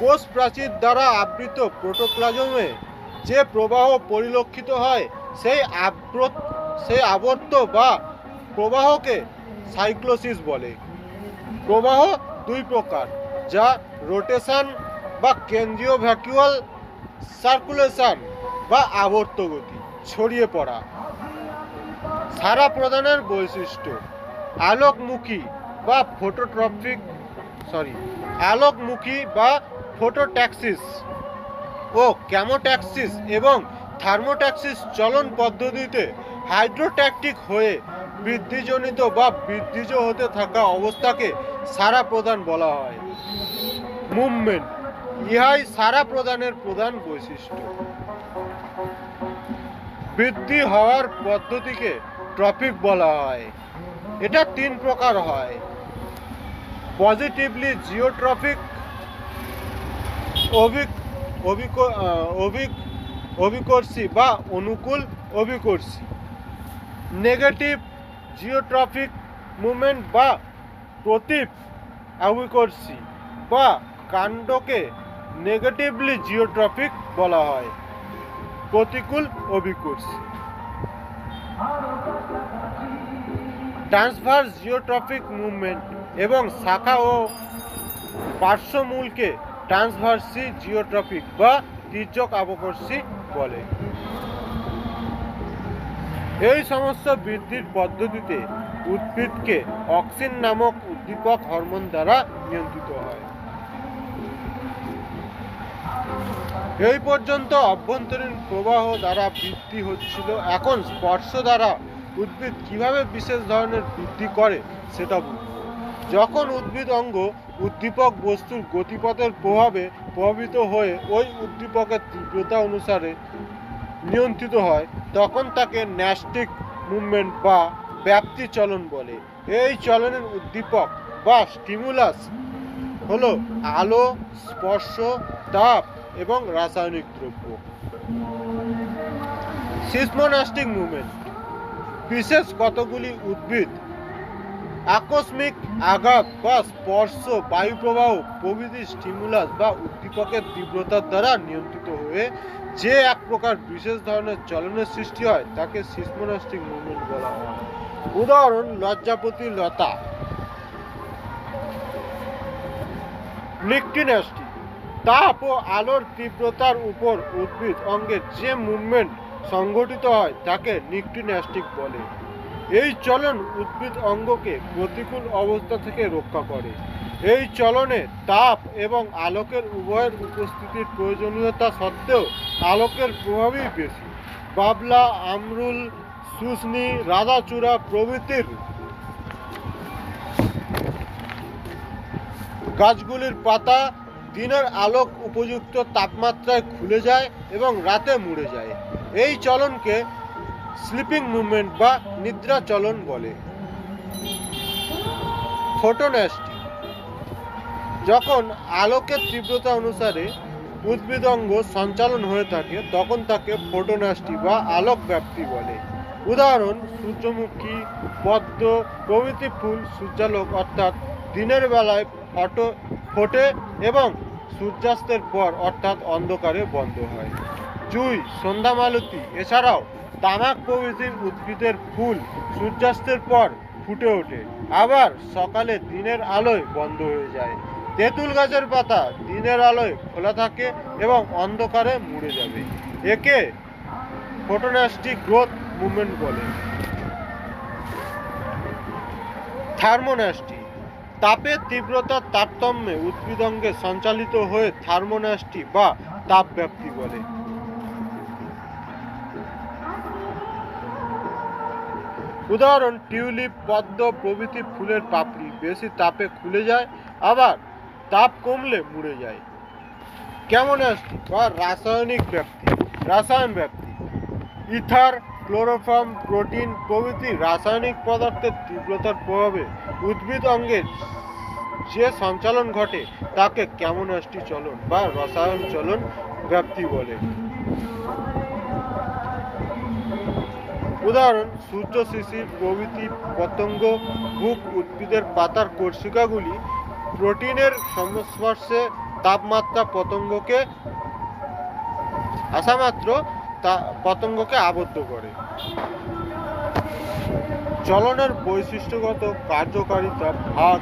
কোষ প্রাচীর দ্বারা আবৃত প্রোটোপ্লাজমে যে প্রবাহ পরিলক্ষিত হয় সেই আবর্ত বা প্রবাহকে সাইক্লোসিস বলে। প্রবাহ দুই প্রকার, যা রোটেশন বা কেন্দ্রীয় ভ্যাকুয়াল সার্কুলেশন বা আবর্ত গতি, ছড়িয়ে পড়া। সাড়া প্রদানের বৈশিষ্ট্য। আলোকমুখী বা ফটোট্যাক্সিস ও ক্যামোট্যাক্সিস এবং থার্মোট্যাক্সিস চলন পদ্ধতিতে হাইড্রোট্যাকটিক হয়ে বৃদ্ধিজনিত বা বৃদ্ধিজ হতে থাকা অবস্থাকে সাড়া প্রদান বলা হয়। মুভমেন্ট। ইহাই সাড়া প্রদানের প্রধান বৈশিষ্ট্য। বৃদ্ধি হওয়ার পদ্ধতিকে ট্রফিক বলা হয়। এটা তিন প্রকার হয়: পজিটিভলি জিওট্রফিক, অভিকর্ষী বা অনুকূল অভিকর্ষী; নেগেটিভ জিওট্রফিক মুভমেন্ট বা প্রতীপ অভিকর্ষী বা কাণ্ডকে নেগেটিভলি জিওট্রফিক বলা হয়, প্রতিকূল অভিকর্ষী। ট্রান্সভার্স জিওট্রফিক মুভমেন্ট এবং শাখা ও পার্শ্বমূলকে ট্রান্সভার্সি জিওট্রফিক বা তির্যক অবকর্ষী বলে। এই সমস্ত বৃদ্ধির পদ্ধতিতে উদ্ভিদকে অক্সিন নামক উদ্দীপক হরমোন দ্বারা নিয়ন্ত্রিত হয়। এই পর্যন্ত অভ্যন্তরীণ প্রবাহ দ্বারা বৃদ্ধি হচ্ছিল। এখন স্পর্শ দ্বারা উদ্ভিদ কিভাবে বিশেষ ধরনের বৃদ্ধি করে সেটা বুঝব। যখন উদ্ভিদ অঙ্গ উদ্দীপক বস্তুর গতিপথের প্রভাবে প্রভাবিত হয়ে ওই উদ্দীপকের তীব্রতা অনুসারে নিয়ন্ত্রিত হয়, তখন তাকে ন্যাস্টিক মুভমেন্ট বা ব্যাপ্তি চলন বলে। এই চলনের উদ্দীপক বা স্টিমুলাস হলো আলো, স্পর্শ, তাপ এবং রাসায়নিক দ্রব্য। সিসমোনাস্টিক মুভমেন্ট বিশেষ কতগুলি উদ্ভিদ আকস্মিক আঘাত বা স্পর্শ, বায়ু প্রবাহ প্রভৃতি স্টিমুলাস বা উদ্দীপকের তীব্রতার দ্বারা নিয়ন্ত্রিত হয়ে যে এক প্রকার বিশেষ ধরনের চলনের সৃষ্টি হয় তাকে সিসমোনাস্টিক মুভমেন্ট বলা হয়। উদাহরণ: লজ্জাপতি লতা। নিকটিনাস্টি তাপ ও আলোর তীব্রতার উপর উদ্ভিদ অঙ্গের যে মুভমেন্ট সংঘটিত হয় তাকে নিকটিনাস্টিক বলে। এই চলন উদ্ভিদ অঙ্গকে প্রতিকূল অবস্থা থেকে রক্ষা করে। এই চলনে তাপ এবং আলোকের উভয়ের উপস্থিতির প্রয়োজনীয়তা সত্ত্বেও আলোকের প্রভাবই বেশি। বাবলা, আমরুল, শুষ্নি, রাধাচূড়া প্রভৃতির গাছগুলির পাতা দিনের আলোক উপযুক্ত তাপমাত্রায় খুলে যায় এবং রাতে মুড়ে যায়। এই চলনকে স্লিপিং মুভমেন্ট বা নিদ্রা চলন বলে। ফোটোন্যাস্টি যখন আলোকের তীব্রতা অনুসারে উদ্ভিদ অঙ্গ সঞ্চালন হয়ে থাকে তখন তাকে ফোটোন্যাস্টি বা আলোক ব্যাপ্তি বলে। উদাহরণ: সূর্যমুখী, পদ্ম প্রভৃতি ফুল সূর্যালোক অর্থাৎ দিনের বেলায় ফোটে এবং সূর্যাস্তের পর অর্থাৎ অন্ধকারে বন্ধ হয়। জুঁই, সন্ধ্যামালতী এছাড়াও তামাক প্রভৃতি উদ্ভিদের ফুল সূর্যাস্তের পর ফুটে ওঠে, আবার সকালে দিনের আলোয় বন্ধ হয়ে যায়। তেঁতুল গাছের পাতা দিনের আলোয় খোলা থাকে এবং অন্ধকারে মুড়ে যাবে। একে ফোটোন্যাস্টিক গ্রোথ মুভমেন্ট বলে। থার্মোন্যাস্টি তাপের তীব্রতার তারতম্যে উদ্ভিদ অঙ্গে সঞ্চালিত হয়ে থার্মোন্যাস্টি বা তাপ ব্যাপ্তি বলে। উদাহরণ: টিউলিপ, পদ্ম প্রভৃতি ফুলের পাপড়ি বেশি তাপে খুলে যায়, আবার তাপ কমলে মুড়ে যায়। কেমোন্যাস্টি বা রাসায়নিক ব্যাপ্তি। রাসায়ন ব্যাপ্তি ইথার, ক্লোরোফর্ম, প্রোটিন প্রভৃতি রাসায়নিক পদার্থের তীব্রতার প্রভাবে উদ্ভিদ অঙ্গের যে সঞ্চালন ঘটে তাকে কেমোন্যাস্টি চলন বা রসায়ন চলন ব্যাপ্তি বলে। উদাহরণ: সূর্য শিশির প্রভৃতি পতঙ্গ ভুক উদ্ভিদের পাতার কোষিকাগুলি প্রোটিনের সংস্পর্শে তাপমাত্রা পতঙ্গকে আবদ্ধ করে। চলনের বৈশিষ্ট্যগত কার্যকারিতা ভাগ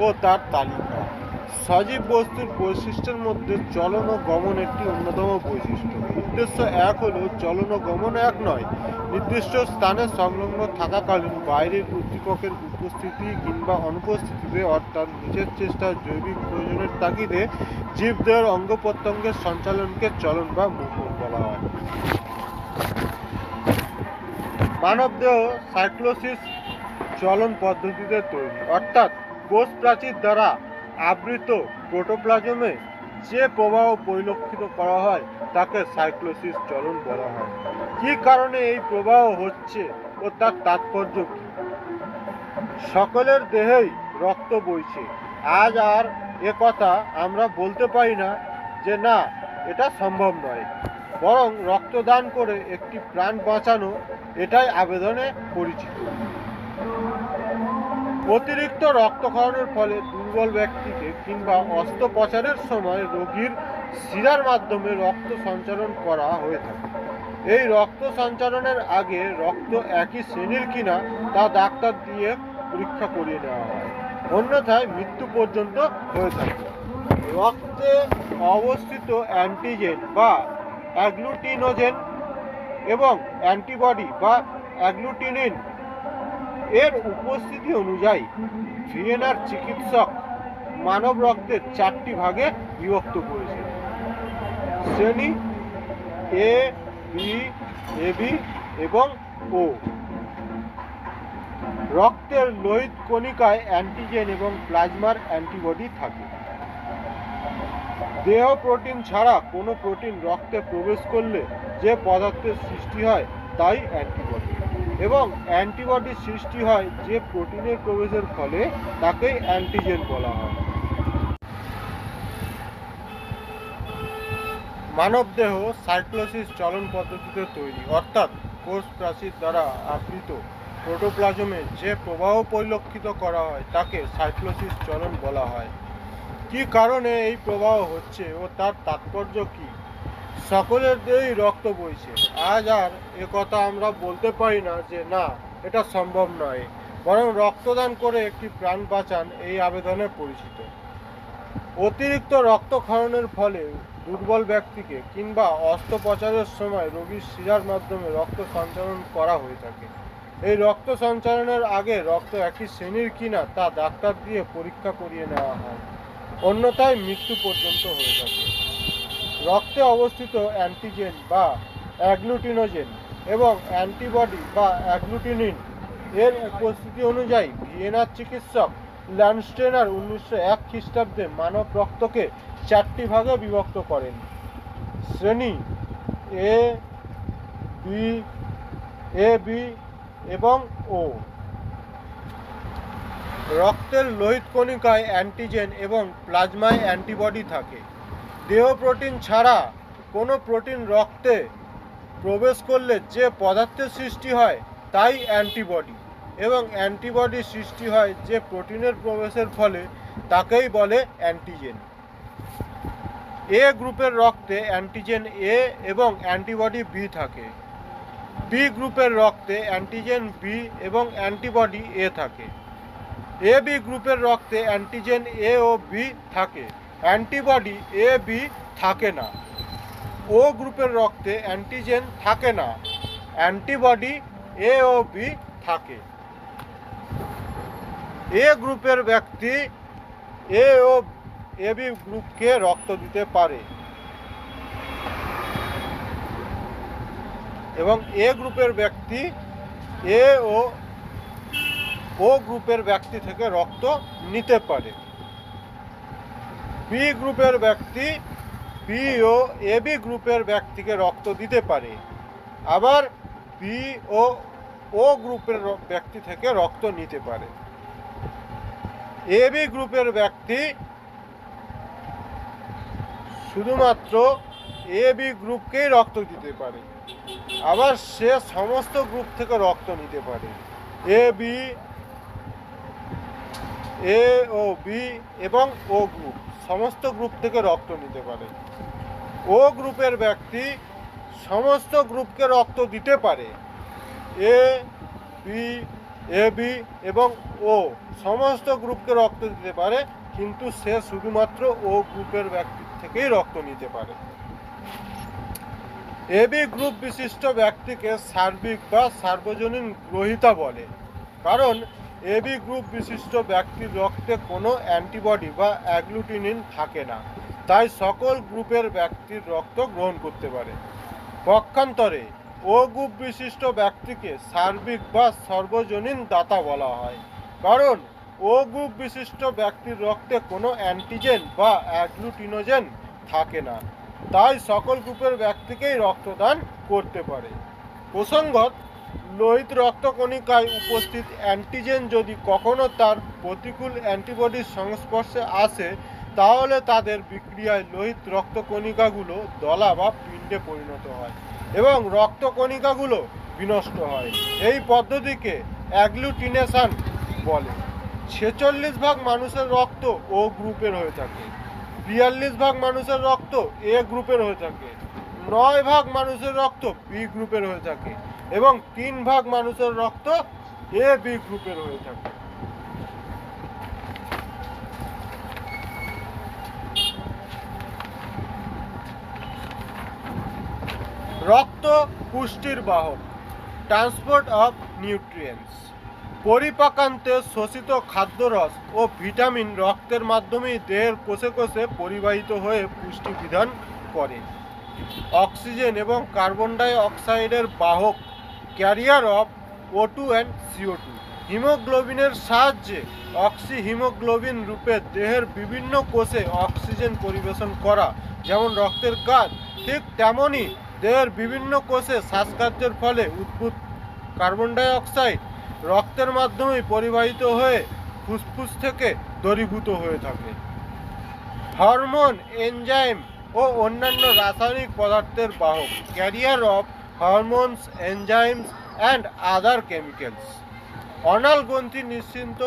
ও তার তালিকা। সজীব বস্তুর বৈশিষ্ট্যের মধ্যে চলন ও গমন একটি অন্যতম বৈশিষ্ট্য। উদ্দেশ্য এক হলেও চলন ও গমন এক নয়। নির্দিষ্ট স্থানে সংলগ্ন থাকাকালীন বাইরের উদ্দীপকের উপস্থিতি কিংবা অনুপস্থিতিতে অর্থাৎ নিজের চেষ্টায় জৈবিক প্রয়োজনের তাগিদে জীবদেহের অঙ্গ প্রত্যঙ্গের সঞ্চালনকে চলন বা মুভমেন্ট বলা হয়। মানবদেহ সাইক্লোসিস চলন পদ্ধতিতে তৈরি, অর্থাৎ কোষ প্রাচীর দ্বারা আবৃত প্রোটোপ্লাজমে যে প্রবাহ পরিলক্ষিত করা হয় তাকে সাইক্লোসিস চলন বলা হয়। কী কারণে এই প্রবাহ হচ্ছে ও তার তাৎপর্য কী? সকলের দেহেই রক্ত বইছে। আজ আর কথা আমরা বলতে পারি না যে না, এটা সম্ভব নয়, বরং রক্তদান করে একটি প্রাণ বাঁচানো এটাই আবেদনে পরিচিত। অতিরিক্ত রক্তক্ষরণের ফলে দুর্বল ব্যক্তিকে কিংবা অস্ত্রোপচারের সময় রোগীর শিরার মাধ্যমে রক্ত সঞ্চালন করা হয়ে থাকে। এই রক্ত সঞ্চালনের আগে রক্ত একই শ্রেণীর কিনা তা ডাক্তার দিয়ে পরীক্ষা করিয়ে নেওয়া হয়, অন্যথায় মৃত্যু পর্যন্ত হয়ে থাকে। রক্তে অবস্থিত অ্যান্টিজেন বা অ্যাগ্লুটিনোজেন এবং অ্যান্টিবডি বা অ্যাগ্লুটিনিন এর উপস্থিতি অনুযায়ী ভিয়েনার চিকিৎসক মানব রক্তের 4টি ভাগে বিভক্ত করেছেন। শ্রেণী এ, বি, এবি এবং ও। রক্তের লোহিত কণিকায় অ্যান্টিজেন এবং প্লাজমার অ্যান্টিবডি থাকে। দেহ প্রোটিন ছাড়া কোনো প্রোটিন রক্তে প্রবেশ করলে যে পদার্থের সৃষ্টি হয় তাই অ্যান্টিবডি, এবং অ্যান্টিবডি সৃষ্টি হয় যে প্রোটিনের প্রবেশের ফলে তাকেই অ্যান্টিজেন বলা হয়। মানবদেহ সাইক্লোসিস চলন পদ্ধতিতে তৈরি, অর্থাৎ কোষ প্রাচীর দ্বারা আবৃত প্রোটোপ্লাজমে যে প্রবাহ পরিলক্ষিত করা হয় তাকে সাইক্লোসিস চলন বলা হয়। কি কারণে এই প্রবাহ হচ্ছে ও তার তাৎপর্য কি? সকলের দেহেই রক্ত বইছে, আজ আর কথা আমরা বলতে পারি না যে না, এটা সম্ভব নয়, বরং রক্তদান করে একটি প্রাণ বাঁচান এই আবেদনে পরিচিত। অতিরিক্ত রক্তক্ষরণের ফলে দুর্বল ব্যক্তিকে কিংবা অস্ত্রোপচারের সময় রোগীর শিরার মাধ্যমে রক্ত সঞ্চালন করা হয়ে থাকে। এই রক্ত সঞ্চালনের আগে রক্ত একই শ্রেণীর কিনা তা ডাক্তার দিয়ে পরীক্ষা করিয়ে নেওয়া হয়, অন্যথায় মৃত্যু পর্যন্ত হয়ে থাকে। রক্তে অবস্থিত অ্যান্টিজেন বা অ্যাগ্লুটিনোজেন এবং অ্যান্টিবডি বা অ্যাগ্লুটিনিন এর উপস্থিতি অনুযায়ী ভিয়েনার চিকিৎসক ল্যান্ডস্টেনার 1901 খ্রিস্টাব্দে মানব রক্তকে 4টি ভাগে বিভক্ত করেন। শ্রেণী এ, বি এবং ও। রক্তের লোহিত কণিকায় অ্যান্টিজেন এবং প্লাজমায় অ্যান্টিবডি থাকে। দেহ প্রোটিন ছাড়া কোনো প্রোটিন রক্তে প্রবেশ করলে যে পদার্থের সৃষ্টি হয় তাই অ্যান্টিবডি, এবং অ্যান্টিবডি সৃষ্টি হয় যে প্রোটিনের প্রবেশের ফলে তাকেই বলে অ্যান্টিজেন। এ গ্রুপের রক্তে অ্যান্টিজেন এ এবং অ্যান্টিবডি বি থাকে। বি গ্রুপের রক্তে অ্যান্টিজেন বি এবং অ্যান্টিবডি এ থাকে। এ বি গ্রুপের রক্তে অ্যান্টিজেন এ ও বি থাকে, অ্যান্টিবডি এ বি থাকে না। ও গ্রুপের রক্তে অ্যান্টিজেন থাকে না, অ্যান্টিবডি এ ও বি থাকে। এ গ্রুপের ব্যক্তি এ ও এ বি গ্রুপকে রক্ত দিতে পারে, এবং এ গ্রুপের ব্যক্তি এ ও গ্রুপের ব্যক্তি থেকে রক্ত নিতে পারে। বি গ্রুপের ব্যক্তি বি ও এ বি গ্রুপের ব্যক্তিকে রক্ত দিতে পারে, আবার বি ও গ্রুপের ব্যক্তি থেকে রক্ত নিতে পারে। এ বি গ্রুপের ব্যক্তি শুধুমাত্র এ বি গ্রুপকেই রক্ত দিতে পারে, আবার সে সমস্ত গ্রুপ থেকে রক্ত নিতে পারে। A B, A O B এবং ও গ্রুপ সমস্ত গ্রুপ থেকে রক্ত নিতে পারে। ও গ্রুপের ব্যক্তি সমস্ত গ্রুপকে রক্ত দিতে পারে। এ বি এবং ও সমস্ত গ্রুপকে রক্ত দিতে পারে, কিন্তু সে শুধুমাত্র ও গ্রুপের ব্যক্তি থেকেই রক্ত নিতে পারে। এ বি গ্রুপ বিশিষ্ট ব্যক্তিকে সার্বিক বা সার্বজনীন গ্রহীতা বলে, কারণ এ বি গ্রুপ বিশিষ্ট ব্যক্তির রক্তে কোনো অ্যান্টিবডি বা অ্যাগ্লুটিনিন থাকে না, তাই সকল গ্রুপের ব্যক্তির রক্ত গ্রহণ করতে পারে। পক্ষান্তরে ও গ্রুপ বিশিষ্ট ব্যক্তিকে সার্বিক বা সর্বজনীন দাতা বলা হয়, কারণ ও গ্রুপ বিশিষ্ট ব্যক্তির রক্তে কোনো অ্যান্টিজেন বা অ্যাগ্লুটিনোজেন থাকে না, তাই সকল গ্রুপের ব্যক্তিকেই রক্তদান করতে পারে। প্রসঙ্গত, লোহিত রক্তকণিকায় উপস্থিত অ্যান্টিজেন যদি কখনো তার প্রতিকূল অ্যান্টিবডির সংস্পর্শে আসে, তাহলে তাদের বিক্রিয়ায় লোহিত রক্তকণিকাগুলো দলা বা পিণ্ডে পরিণত হয় এবং রক্তকণিকাগুলো বিনষ্ট হয়। এই পদ্ধতিকে অ্যাগ্লুটিনেশন বলে। 46 ভাগ মানুষের রক্ত ও গ্রুপের হয়ে থাকে, 42 ভাগ মানুষের রক্ত এ গ্রুপের হয়ে থাকে, 9 ভাগ মানুষের রক্ত বি গ্রুপের হয়ে থাকে এবং 3 ভাগ মানুষের রক্ত এ বি গ্রুপের হয়ে থাকে। রক্ত পুষ্টির বাহক। Transport of nutrients. পরিপাকান্তে শোষিত খাদ্যরস ও ভিটামিন রক্তের মাধ্যমেই দেহের কোষে কোষে পরিবাহিত হয়ে পুষ্টি বিধান করে। অক্সিজেন এবং কার্বন ডাই অক্সাইডের বাহক, carrier of O2 and CO2। হিমোগ্লোবিনের সাহায্যে অক্সিহিমোগ্লোবিন রূপে দেহের বিভিন্ন কোষে অক্সিজেন পরিবেশন করা যেমন রক্তের কাজ, ঠিক তেমনই দেহের বিভিন্ন কোষে শ্বাসকার্যের ফলে উদ্ভূত কার্বন ডাই অক্সাইড রক্তের মাধ্যমে পরিবাহিত হয়ে ফুসফুস থেকে দ্রবীভূত হয়ে থাকে। হরমোন, এনজাইম ও অন্যান্য রাসায়নিক পদার্থের বাহক, carrier of hormones, enzymes and other chemicals. অনাল গ্রন্থি নিঃসৃত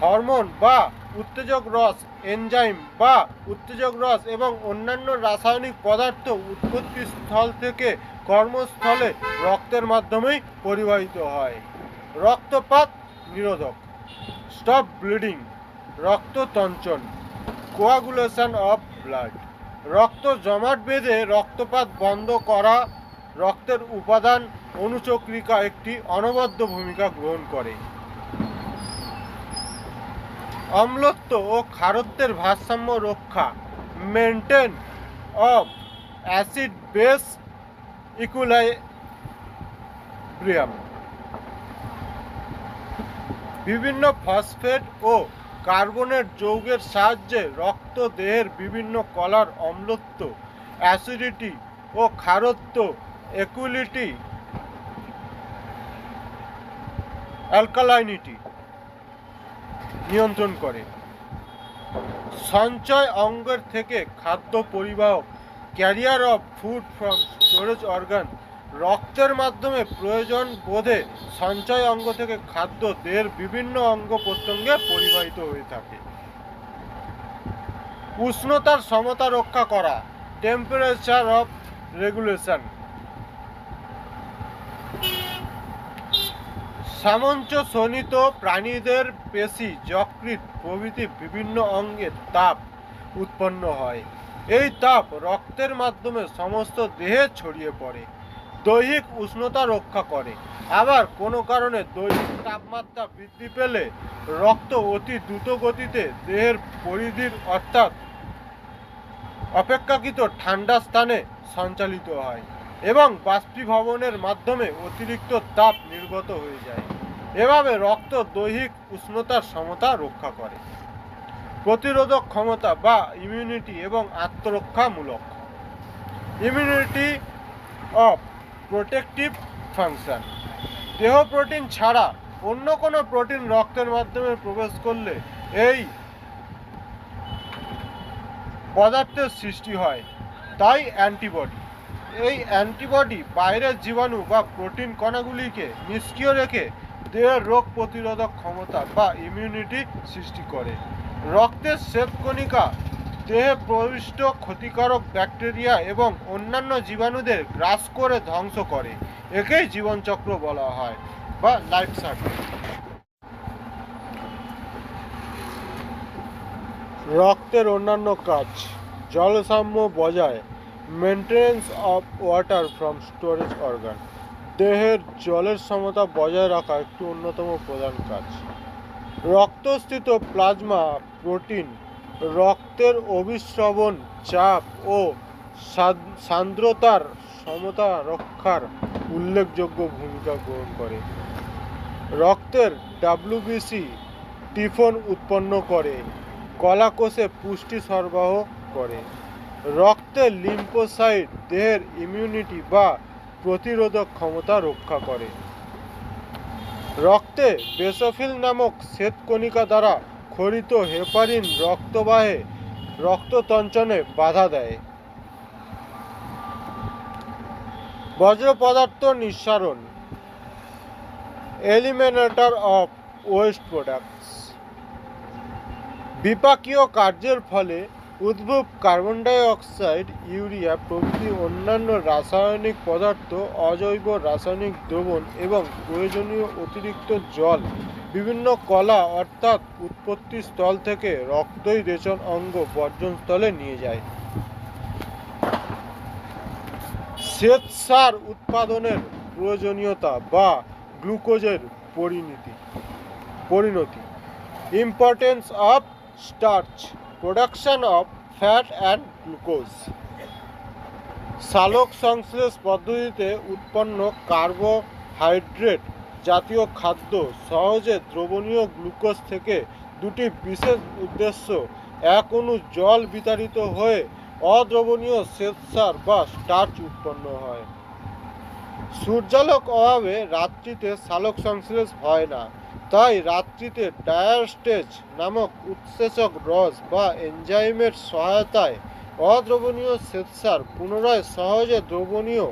হরমোন বা উত্তেজক রস, এনজাইম বা উত্তেজক রস এবং অন্যান্য রাসায়নিক পদার্থ উৎপত্তি স্থল থেকে কর্মস্থলে রক্তের মাধ্যমেই পরিবাহিত হয়। রক্তপাত নিরোধক, স্টপ ব্লিডিং, রক্ততঞ্চন, কোয়াগুলেশন অফ ব্লাড। রক্ত জমাট বেঁধে রক্তপাত বন্ধ করা। রক্তের উপাদান অনুচক্রিকা একটি অনবদ্য ভূমিকা গ্রহণ করে। অম্লত্ব ও ক্ষারত্বের ভারসাম্য রক্ষা, maintain of acid base equilibrium. বিভিন্ন ফসফেট ও কার্বনেট যৌগের সাহায্যে রক্ত দেহের বিভিন্ন কলার অম্লত্ব, অ্যাসিডিটি ও ক্ষারত্ব, ইকুইলিটি, অ্যালকালাইনিটি নিয়ন্ত্রণ করে। সঞ্চয় অঙ্গের থেকে খাদ্য পরিবাহক, career of food from storage organ. রক্তের মাধ্যমে প্রয়োজন বোধে সঞ্চয় অঙ্গ থেকে খাদ্য দেহের বিভিন্ন অঙ্গ প্রত্যঙ্গে পরিবাহিত হয়ে থাকে। উষ্ণতার সমতা রক্ষা করা, টেম্পারেচার অফ রেগুলেশন। সামঞ্জস্যজনিত প্রাণীদের পেশি, যকৃৎ প্রভৃতি বিভিন্ন অঙ্গের তাপ উৎপন্ন হয়। এই তাপ রক্তের মাধ্যমে সমস্ত দেহে ছড়িয়ে পড়ে, দৈহিক উষ্ণতা রক্ষা করে। আবার কোনো কারণে দৈহিক তাপমাত্রা বৃদ্ধি পেলে রক্ত অতি দ্রুত গতিতে দেহের পরিধির অর্থাৎ অপেক্ষাকৃত ঠান্ডা স্থানে সঞ্চালিত হয় এবং বাষ্পীভবনের মাধ্যমে অতিরিক্ত তাপ নির্গত হয়ে যায়। এভাবে রক্ত দৈহিক উষ্ণতার সমতা রক্ষা করে। প্রতিরোধক ক্ষমতা বা ইমিউনিটি এবং আত্মরক্ষামূলক। Immunity of protective function. দেহ প্রোটিন ছাড়া অন্য কোনো প্রোটিন রক্তের মাধ্যমে প্রবেশ করলে এই পদার্থের সৃষ্টি হয়, তাই অ্যান্টিবডি। এই অ্যান্টিবডি বাইরের জীবাণু বা প্রোটিন কণাগুলিকে নিষ্ক্রিয় রেখে দেহের রোগ প্রতিরোধক ক্ষমতা বা ইমিউনিটি সৃষ্টি করে। রক্তের শ্বেতকণিকা দেহে প্রবিষ্ট ক্ষতিকারক ব্যাকটেরিয়া এবং অন্যান্য জীবাণুদের গ্রাস করে ধ্বংস করে। একেই জীবনচক্র বলা হয় বা লাইফ সাইকেল। রক্তের অন্যান্য কাজ, জলসাম্য বজায়, maintenance of water from storage organ. দেহের জলের সমতা বজায় রাখা একটি অন্যতম প্রধান কাজ। রক্তস্থিত প্লাজমা প্রোটিন রক্তের অভিস্রবণ, চাপ ও সান্দ্রতার সমতা রক্ষার উল্লেখযোগ্য ভূমিকা গ্রহণ করে। রক্তের WBC টিফন উৎপন্ন করে, কলাকোষে পুষ্টি সরবরাহ করে। রক্তের লিম্ফোসাইট দেহের ইমিউনিটি বা প্রতিরোধক ক্ষমতা রক্ষা করে। রক্তে বেসোফিল নামক শ্বেতকণিকা দ্বারা ক্ষরিত হেপারিন রক্তবাহে রক্ততঞ্চনে বাধা দেয়। বজ্র পদার্থ নিঃসারণ, এলিমিনেটর অফ ওয়েস্ট প্রোডাক্টস। বিপাকীয় কার্যের ফলে উদ্ভূত কার্বন ডাই অক্সাইড, ইউরিয়া প্রভৃতি অন্যান্য রাসায়নিক পদার্থ, অজৈব রাসায়নিক দ্রবণ এবং প্রয়োজনীয় অতিরিক্ত জল বিভিন্ন কলা অর্থাৎ উৎপত্তি স্থল থেকে রক্তই রেচন অঙ্গ বর্জনস্থলে নিয়ে যায়। শ্বেতসার উৎপাদনের প্রয়োজনীয়তা বা গ্লুকোজের পরিণতি। Importance of starch, production of fat and glucose. সালোক সংশ্লেষ পদ্ধতিতে উৎপন্ন কার্বোহাইড্রেট জাতীয় খাদ্য সহজে দ্রবণীয় গ্লুকোজ থেকে দুটি বিশেষ উদ্দেশ্য এক অণু জল বিতাড়িত হয়ে অদ্রবণীয় শ্বেতসার বা স্টার্চ উৎপন্ন হয়। সূর্যালোক অভাবে রাত্রিতে সালোক সংশ্লেষ হয় না, তাই রাত্রিতে ডায়াস্টেজ নামক উৎসেচক রস বা এনজাইমের সহায়তায় অদ্রবণীয় শ্বেতসার পুনরায় সহজে দ্রবণীয়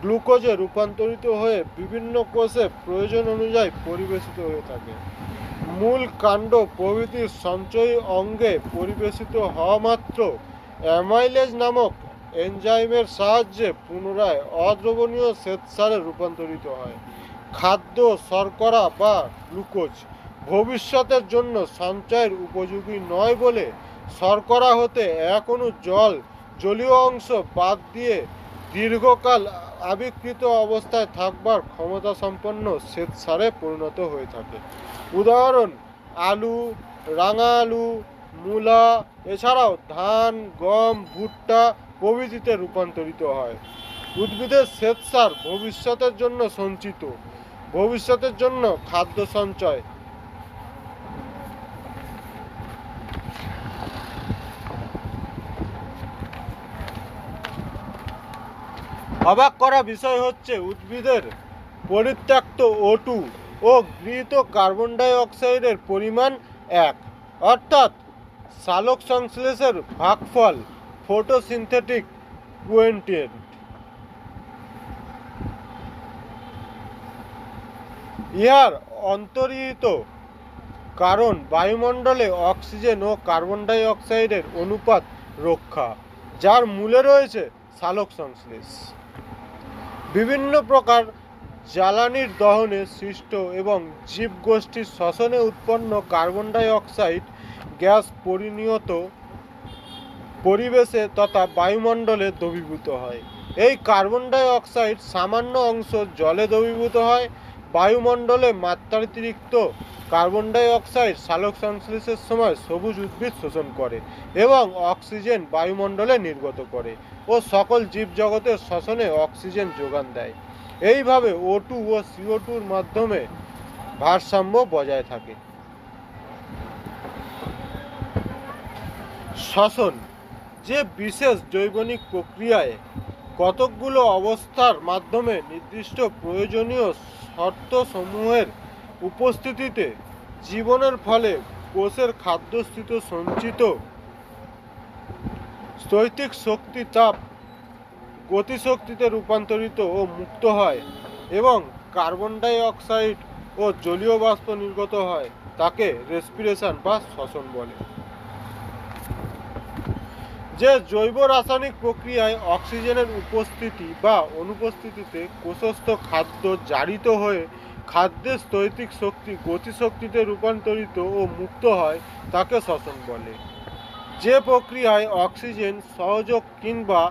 গ্লুকোজে রূপান্তরিত হয়ে বিভিন্ন কোষে প্রয়োজন অনুযায়ী পরিবেশিত হয়ে থাকে। মূল কাণ্ড প্রভৃতির সঞ্চয়ী অঙ্গে পরিবেশিত হওয়া মাত্র অ্যামাইলেজ নামক এনজাইমের সাহায্যে পুনরায় অদ্রবণীয় শ্বেতসারে রূপান্তরিত হয়। খাদ্য শর্করা বা গ্লুকোজ ভবিষ্যতের জন্য সঞ্চয়ের উপযোগী নয় বলে শর্করা হতে এক অণু জলীয় অংশ বাদ দিয়ে দীর্ঘকাল আবিষ্কৃত অবস্থায় থাকবার ক্ষমতা সম্পন্ন শ্বেতসারে পরিণত হয়ে থাকে। উদাহরণ: আলু, রাঙা আলু, মূলা, এছাড়াও ধান, গম, ভুট্টা প্রভৃতিতে রূপান্তরিত হয়। উদ্ভিদের শ্বেতসার ভবিষ্যতের জন্য সঞ্চিত, ভবিষ্যতের জন্য খাদ্য সঞ্চয়। অবাক করা বিষয় হচ্ছে উদ্ভিদের পরিত্যক্ত O2 ও গৃহীত কার্বন ডাই অক্সাইডের পরিমাণ এক, অর্থাৎ সালোক সংশ্লেষের ভাগফল ফটোসিনথেটিক কোয়েফিসিয়েন্ট। ইহার অন্তর্নিহিত কারণ বায়ুমণ্ডলে অক্সিজেন ও কার্বন ডাই অক্সাইডের অনুপাত রক্ষা, যার মূলে রয়েছে সালোক সংশ্লেষ। বিভিন্ন প্রকার জ্বালানির দহনে সৃষ্ট এবং জীবগোষ্ঠীর শ্বসনে উৎপন্ন কার্বন ডাই অক্সাইড গ্যাস পরিবেশে তথা বায়ুমণ্ডলে দ্রবীভূত হয়। এই কার্বন ডাই অক্সাইড সামান্য অংশ জলে দ্রবীভূত হয়। বায়ুমণ্ডলে মাত্রাতিরিক্ত কার্বন ডাই অক্সাইড সালোক সংশ্লেষের সময় সবুজ উদ্ভিদ শোষণ করে এবং অক্সিজেন বায়ুমণ্ডলে নির্গত করে ও সকল জীবজগতের শ্বসনে অক্সিজেন যোগান দেয়। এইভাবে O2 ও CO2-র মাধ্যমে ভারসাম্য বজায় থাকে। শ্বসন যে বিশেষ জৈবনিক প্রক্রিয়ায় কতকগুলো অবস্থার মাধ্যমে নির্দিষ্ট প্রয়োজনীয় শর্তসমূহের উপস্থিতিতে জীবনের ফলে কোষের খাদ্যস্থিত সঞ্চিত স্থৈতিক শক্তি চাপ গতিশক্তিতে রূপান্তরিত ও মুক্ত হয় এবং কার্বন ডাই অক্সাইড ও জলীয় বাষ্প নির্গত হয়, তাকে রেসপিরেশন বা শ্বসন বলে। যে জৈব রাসায়নিক প্রক্রিয়ায় অক্সিজেনের উপস্থিতি বা অনুপস্থিতিতে কোষস্থ খাদ্য জারিত হয়ে খাদ্যের স্থৈতিক শক্তি গতিশক্তিতে রূপান্তরিত ও মুক্ত হয়, তাকে শ্বসন বলে। যে প্রক্রিয়ায় অক্সিজেন সহযোগ কিংবা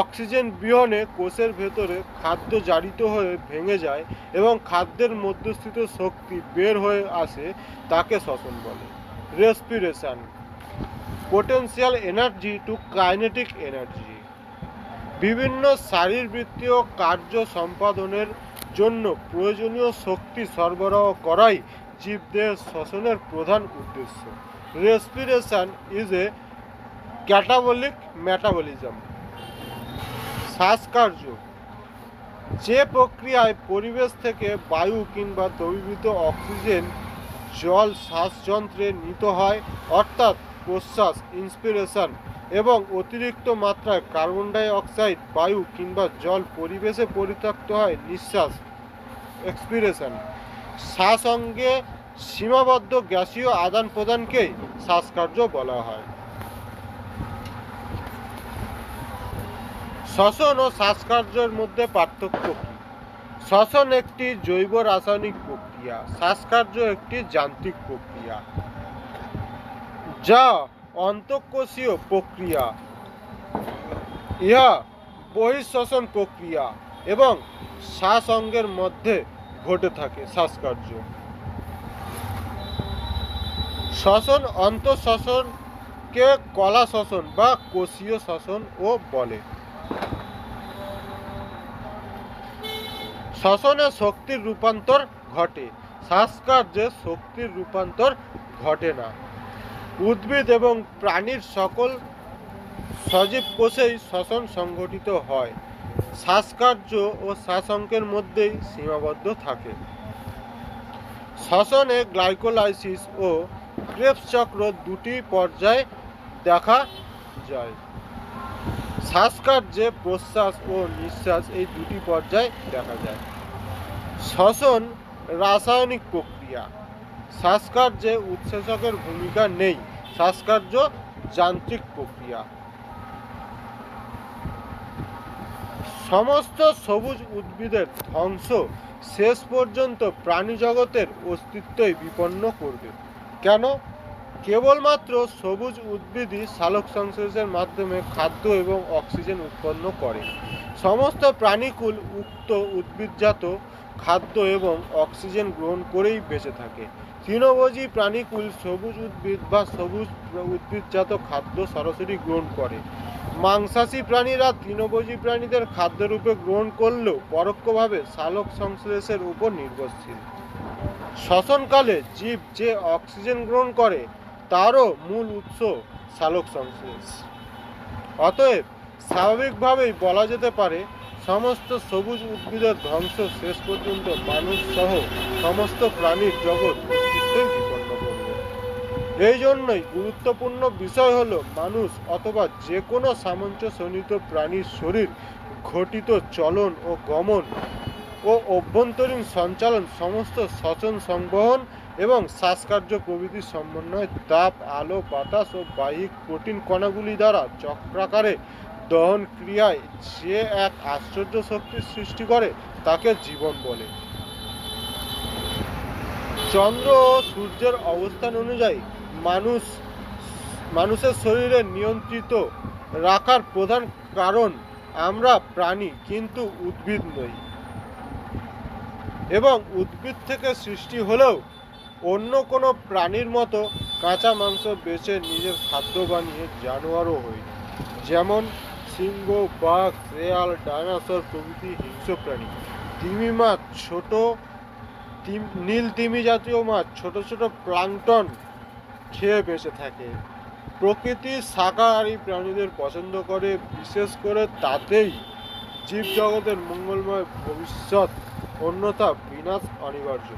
অক্সিজেন বিহনে কোষের ভেতরে খাদ্য জারিত হয়ে ভেঙে যায় এবং খাদ্যের মধ্যস্থিত শক্তি বের হয়ে আসে, তাকে শ্বসন বলে। Respiration, potential energy to kinetic energy. বিভিন্ন শারীরবৃত্তীয় কার্য সম্পাদনের জন্য প্রয়োজনীয় শক্তি সরবরাহ করাই জীবদেহের শ্বসনের প্রধান উদ্দেশ্য। Respiration is a catabolic metabolism. শ্বাসকার্য যে প্রক্রিয়ায় পরিবেশ থেকে বায়ু কিংবা দ্রবীভূত অক্সিজেন জল শ্বাসযন্ত্রে নিত হয়, অর্থাৎ প্রশ্বাস ইন্সপিরেশন, এবং অতিরিক্ত মাত্রায় কার্বন ডাই অক্সাইড বায়ু কিংবা জল পরিবেশে পরিত্যক্ত হয় নিঃশ্বাস এক্সপিরেশন। শ্বাস অঙ্গে সীমাবদ্ধ গ্যাসীয় আদান প্রদানকেই শ্বাসকার্য বলা হয়। শ্বসন ও শ্বাসকার্যের মধ্যে পার্থক্য কি? শ্বসন একটি জৈব রাসায়নিক প্রক্রিয়া, শ্বাসকার্য একটি যান্ত্রিক প্রক্রিয়া যা অন্তঃকোষীয় প্রক্রিয়া। ইহা বহিঃশ্বসন প্রক্রিয়া। এবং শ্বাস অঙ্গের মধ্যে ঘটে থাকে শ্বাসকার্য। শ্বসন অন্তঃশ্বসনকে কলা শ্বসন বা কোষীয় শ্বসনও বলে। শ্বসনে শক্তির রূপান্তর ঘটে, শ্বাসকার্যে শক্তির রূপান্তর ঘটে না। উদ্ভিদ এবং প্রাণীর সকল সজীব কোষেই শ্বসন সংঘটিত হয়, শ্বাসকার্য ও শ্বাসঙ্কের মধ্যেই সীমাবদ্ধ থাকে। শ্বসনে গ্লাইকোলাইসিস ও ক্রেবস চক্র দুটি পর্যায়ে দেখা যায়। শ্বাসকার্যে প্রশ্বাস ও নিঃশ্বাস এই দুটি পর্যায়ে দেখা যায়। শ্বসন রাসায়নিক প্রক্রিয়া, শ্বাসকার্যে উৎসেচকের ভূমিকা নেই, শ্বাসকার্য যান্ত্রিক প্রক্রিয়া। সমস্ত সবুজ উদ্ভিদের ধ্বংস শেষ পর্যন্ত প্রাণী জগতের অস্তিত্বই বিপন্ন করবে। কেন? কেবলমাত্র সবুজ উদ্ভিদই সালোক সংশ্লেষের মাধ্যমে খাদ্য এবং অক্সিজেন উৎপন্ন করে। সমস্ত প্রাণীকুল উক্ত উদ্ভিদজাত খাদ্য এবং অক্সিজেন গ্রহণ করেই বেঁচে থাকে। তৃণভোজী প্রাণীকুল সবুজ উদ্ভিদ বা সবুজ উদ্ভিদজাত খাদ্য সরাসরি গ্রহণ করে। মাংসাশী প্রাণীরা তৃণভোজী প্রাণীদের খাদ্যরূপে গ্রহণ করলেও পরোক্ষভাবে সালোক সংশ্লেষের উপর নির্ভরশীল। শ্বসনকালে জীব যে অক্সিজেন গ্রহণ করে তারও মূল উৎস সালোক সংশ্লেষ। অতএব স্বাভাবিকভাবেই বলা যেতে পারে সমস্ত সবুজ উদ্ভিদের ধ্বংস শেষ পর্যন্ত মানুষ সহ সমস্ত প্রাণীর জগৎ অস্তিত্বই বিপন্ন করবে। এই জন্যই গুরুত্বপূর্ণ বিষয় হলো মানুষ অথবা যে কোনো সামঞ্জস্যজনিত প্রাণীর শরীর ঘটিত চলন ও গমন ও অভ্যন্তরীণ সঞ্চালন, সমস্ত শ্বসন সংবহন এবং শ্বাসকার্য প্রভৃতির সমন্বয়ে তাপ, আলো, বাতাস ও বাহ্যিক প্রোটিন কণাগুলি দ্বারা চক্রাকারে দহন ক্রিয়ায় যে এক আশ্চর্য শক্তির সৃষ্টি করে তাকে জীবন বলে। চন্দ্র ও সূর্যের অবস্থান অনুযায়ী মানুষের শরীরে নিয়ন্ত্রিত রাখার প্রধান কারণ আমরা প্রাণী, কিন্তু উদ্ভিদ নই। এবং উদ্ভিদ থেকে সৃষ্টি হলেও অন্য কোনো প্রাণীর মতো কাঁচা মাংস বেছে নিজের খাদ্য বানিয়ে জানোয়ারও হই। যেমন সিংহ, বাঘ, শেয়াল, ডাইনোসর প্রভৃতি হিংস্র প্রাণী। তিমি মাছ, ছোট নীল তিমি জাতীয় মাছ ছোট ছোট প্লাঙ্কটন খেয়ে বেঁচে থাকে। প্রকৃতি শাকাহারী প্রাণীদের পছন্দ করে, বিশেষ করে তাতেই জীবজগতের মঙ্গলময় ভবিষ্যৎ, অন্যথা বিনাশ অনিবার্য।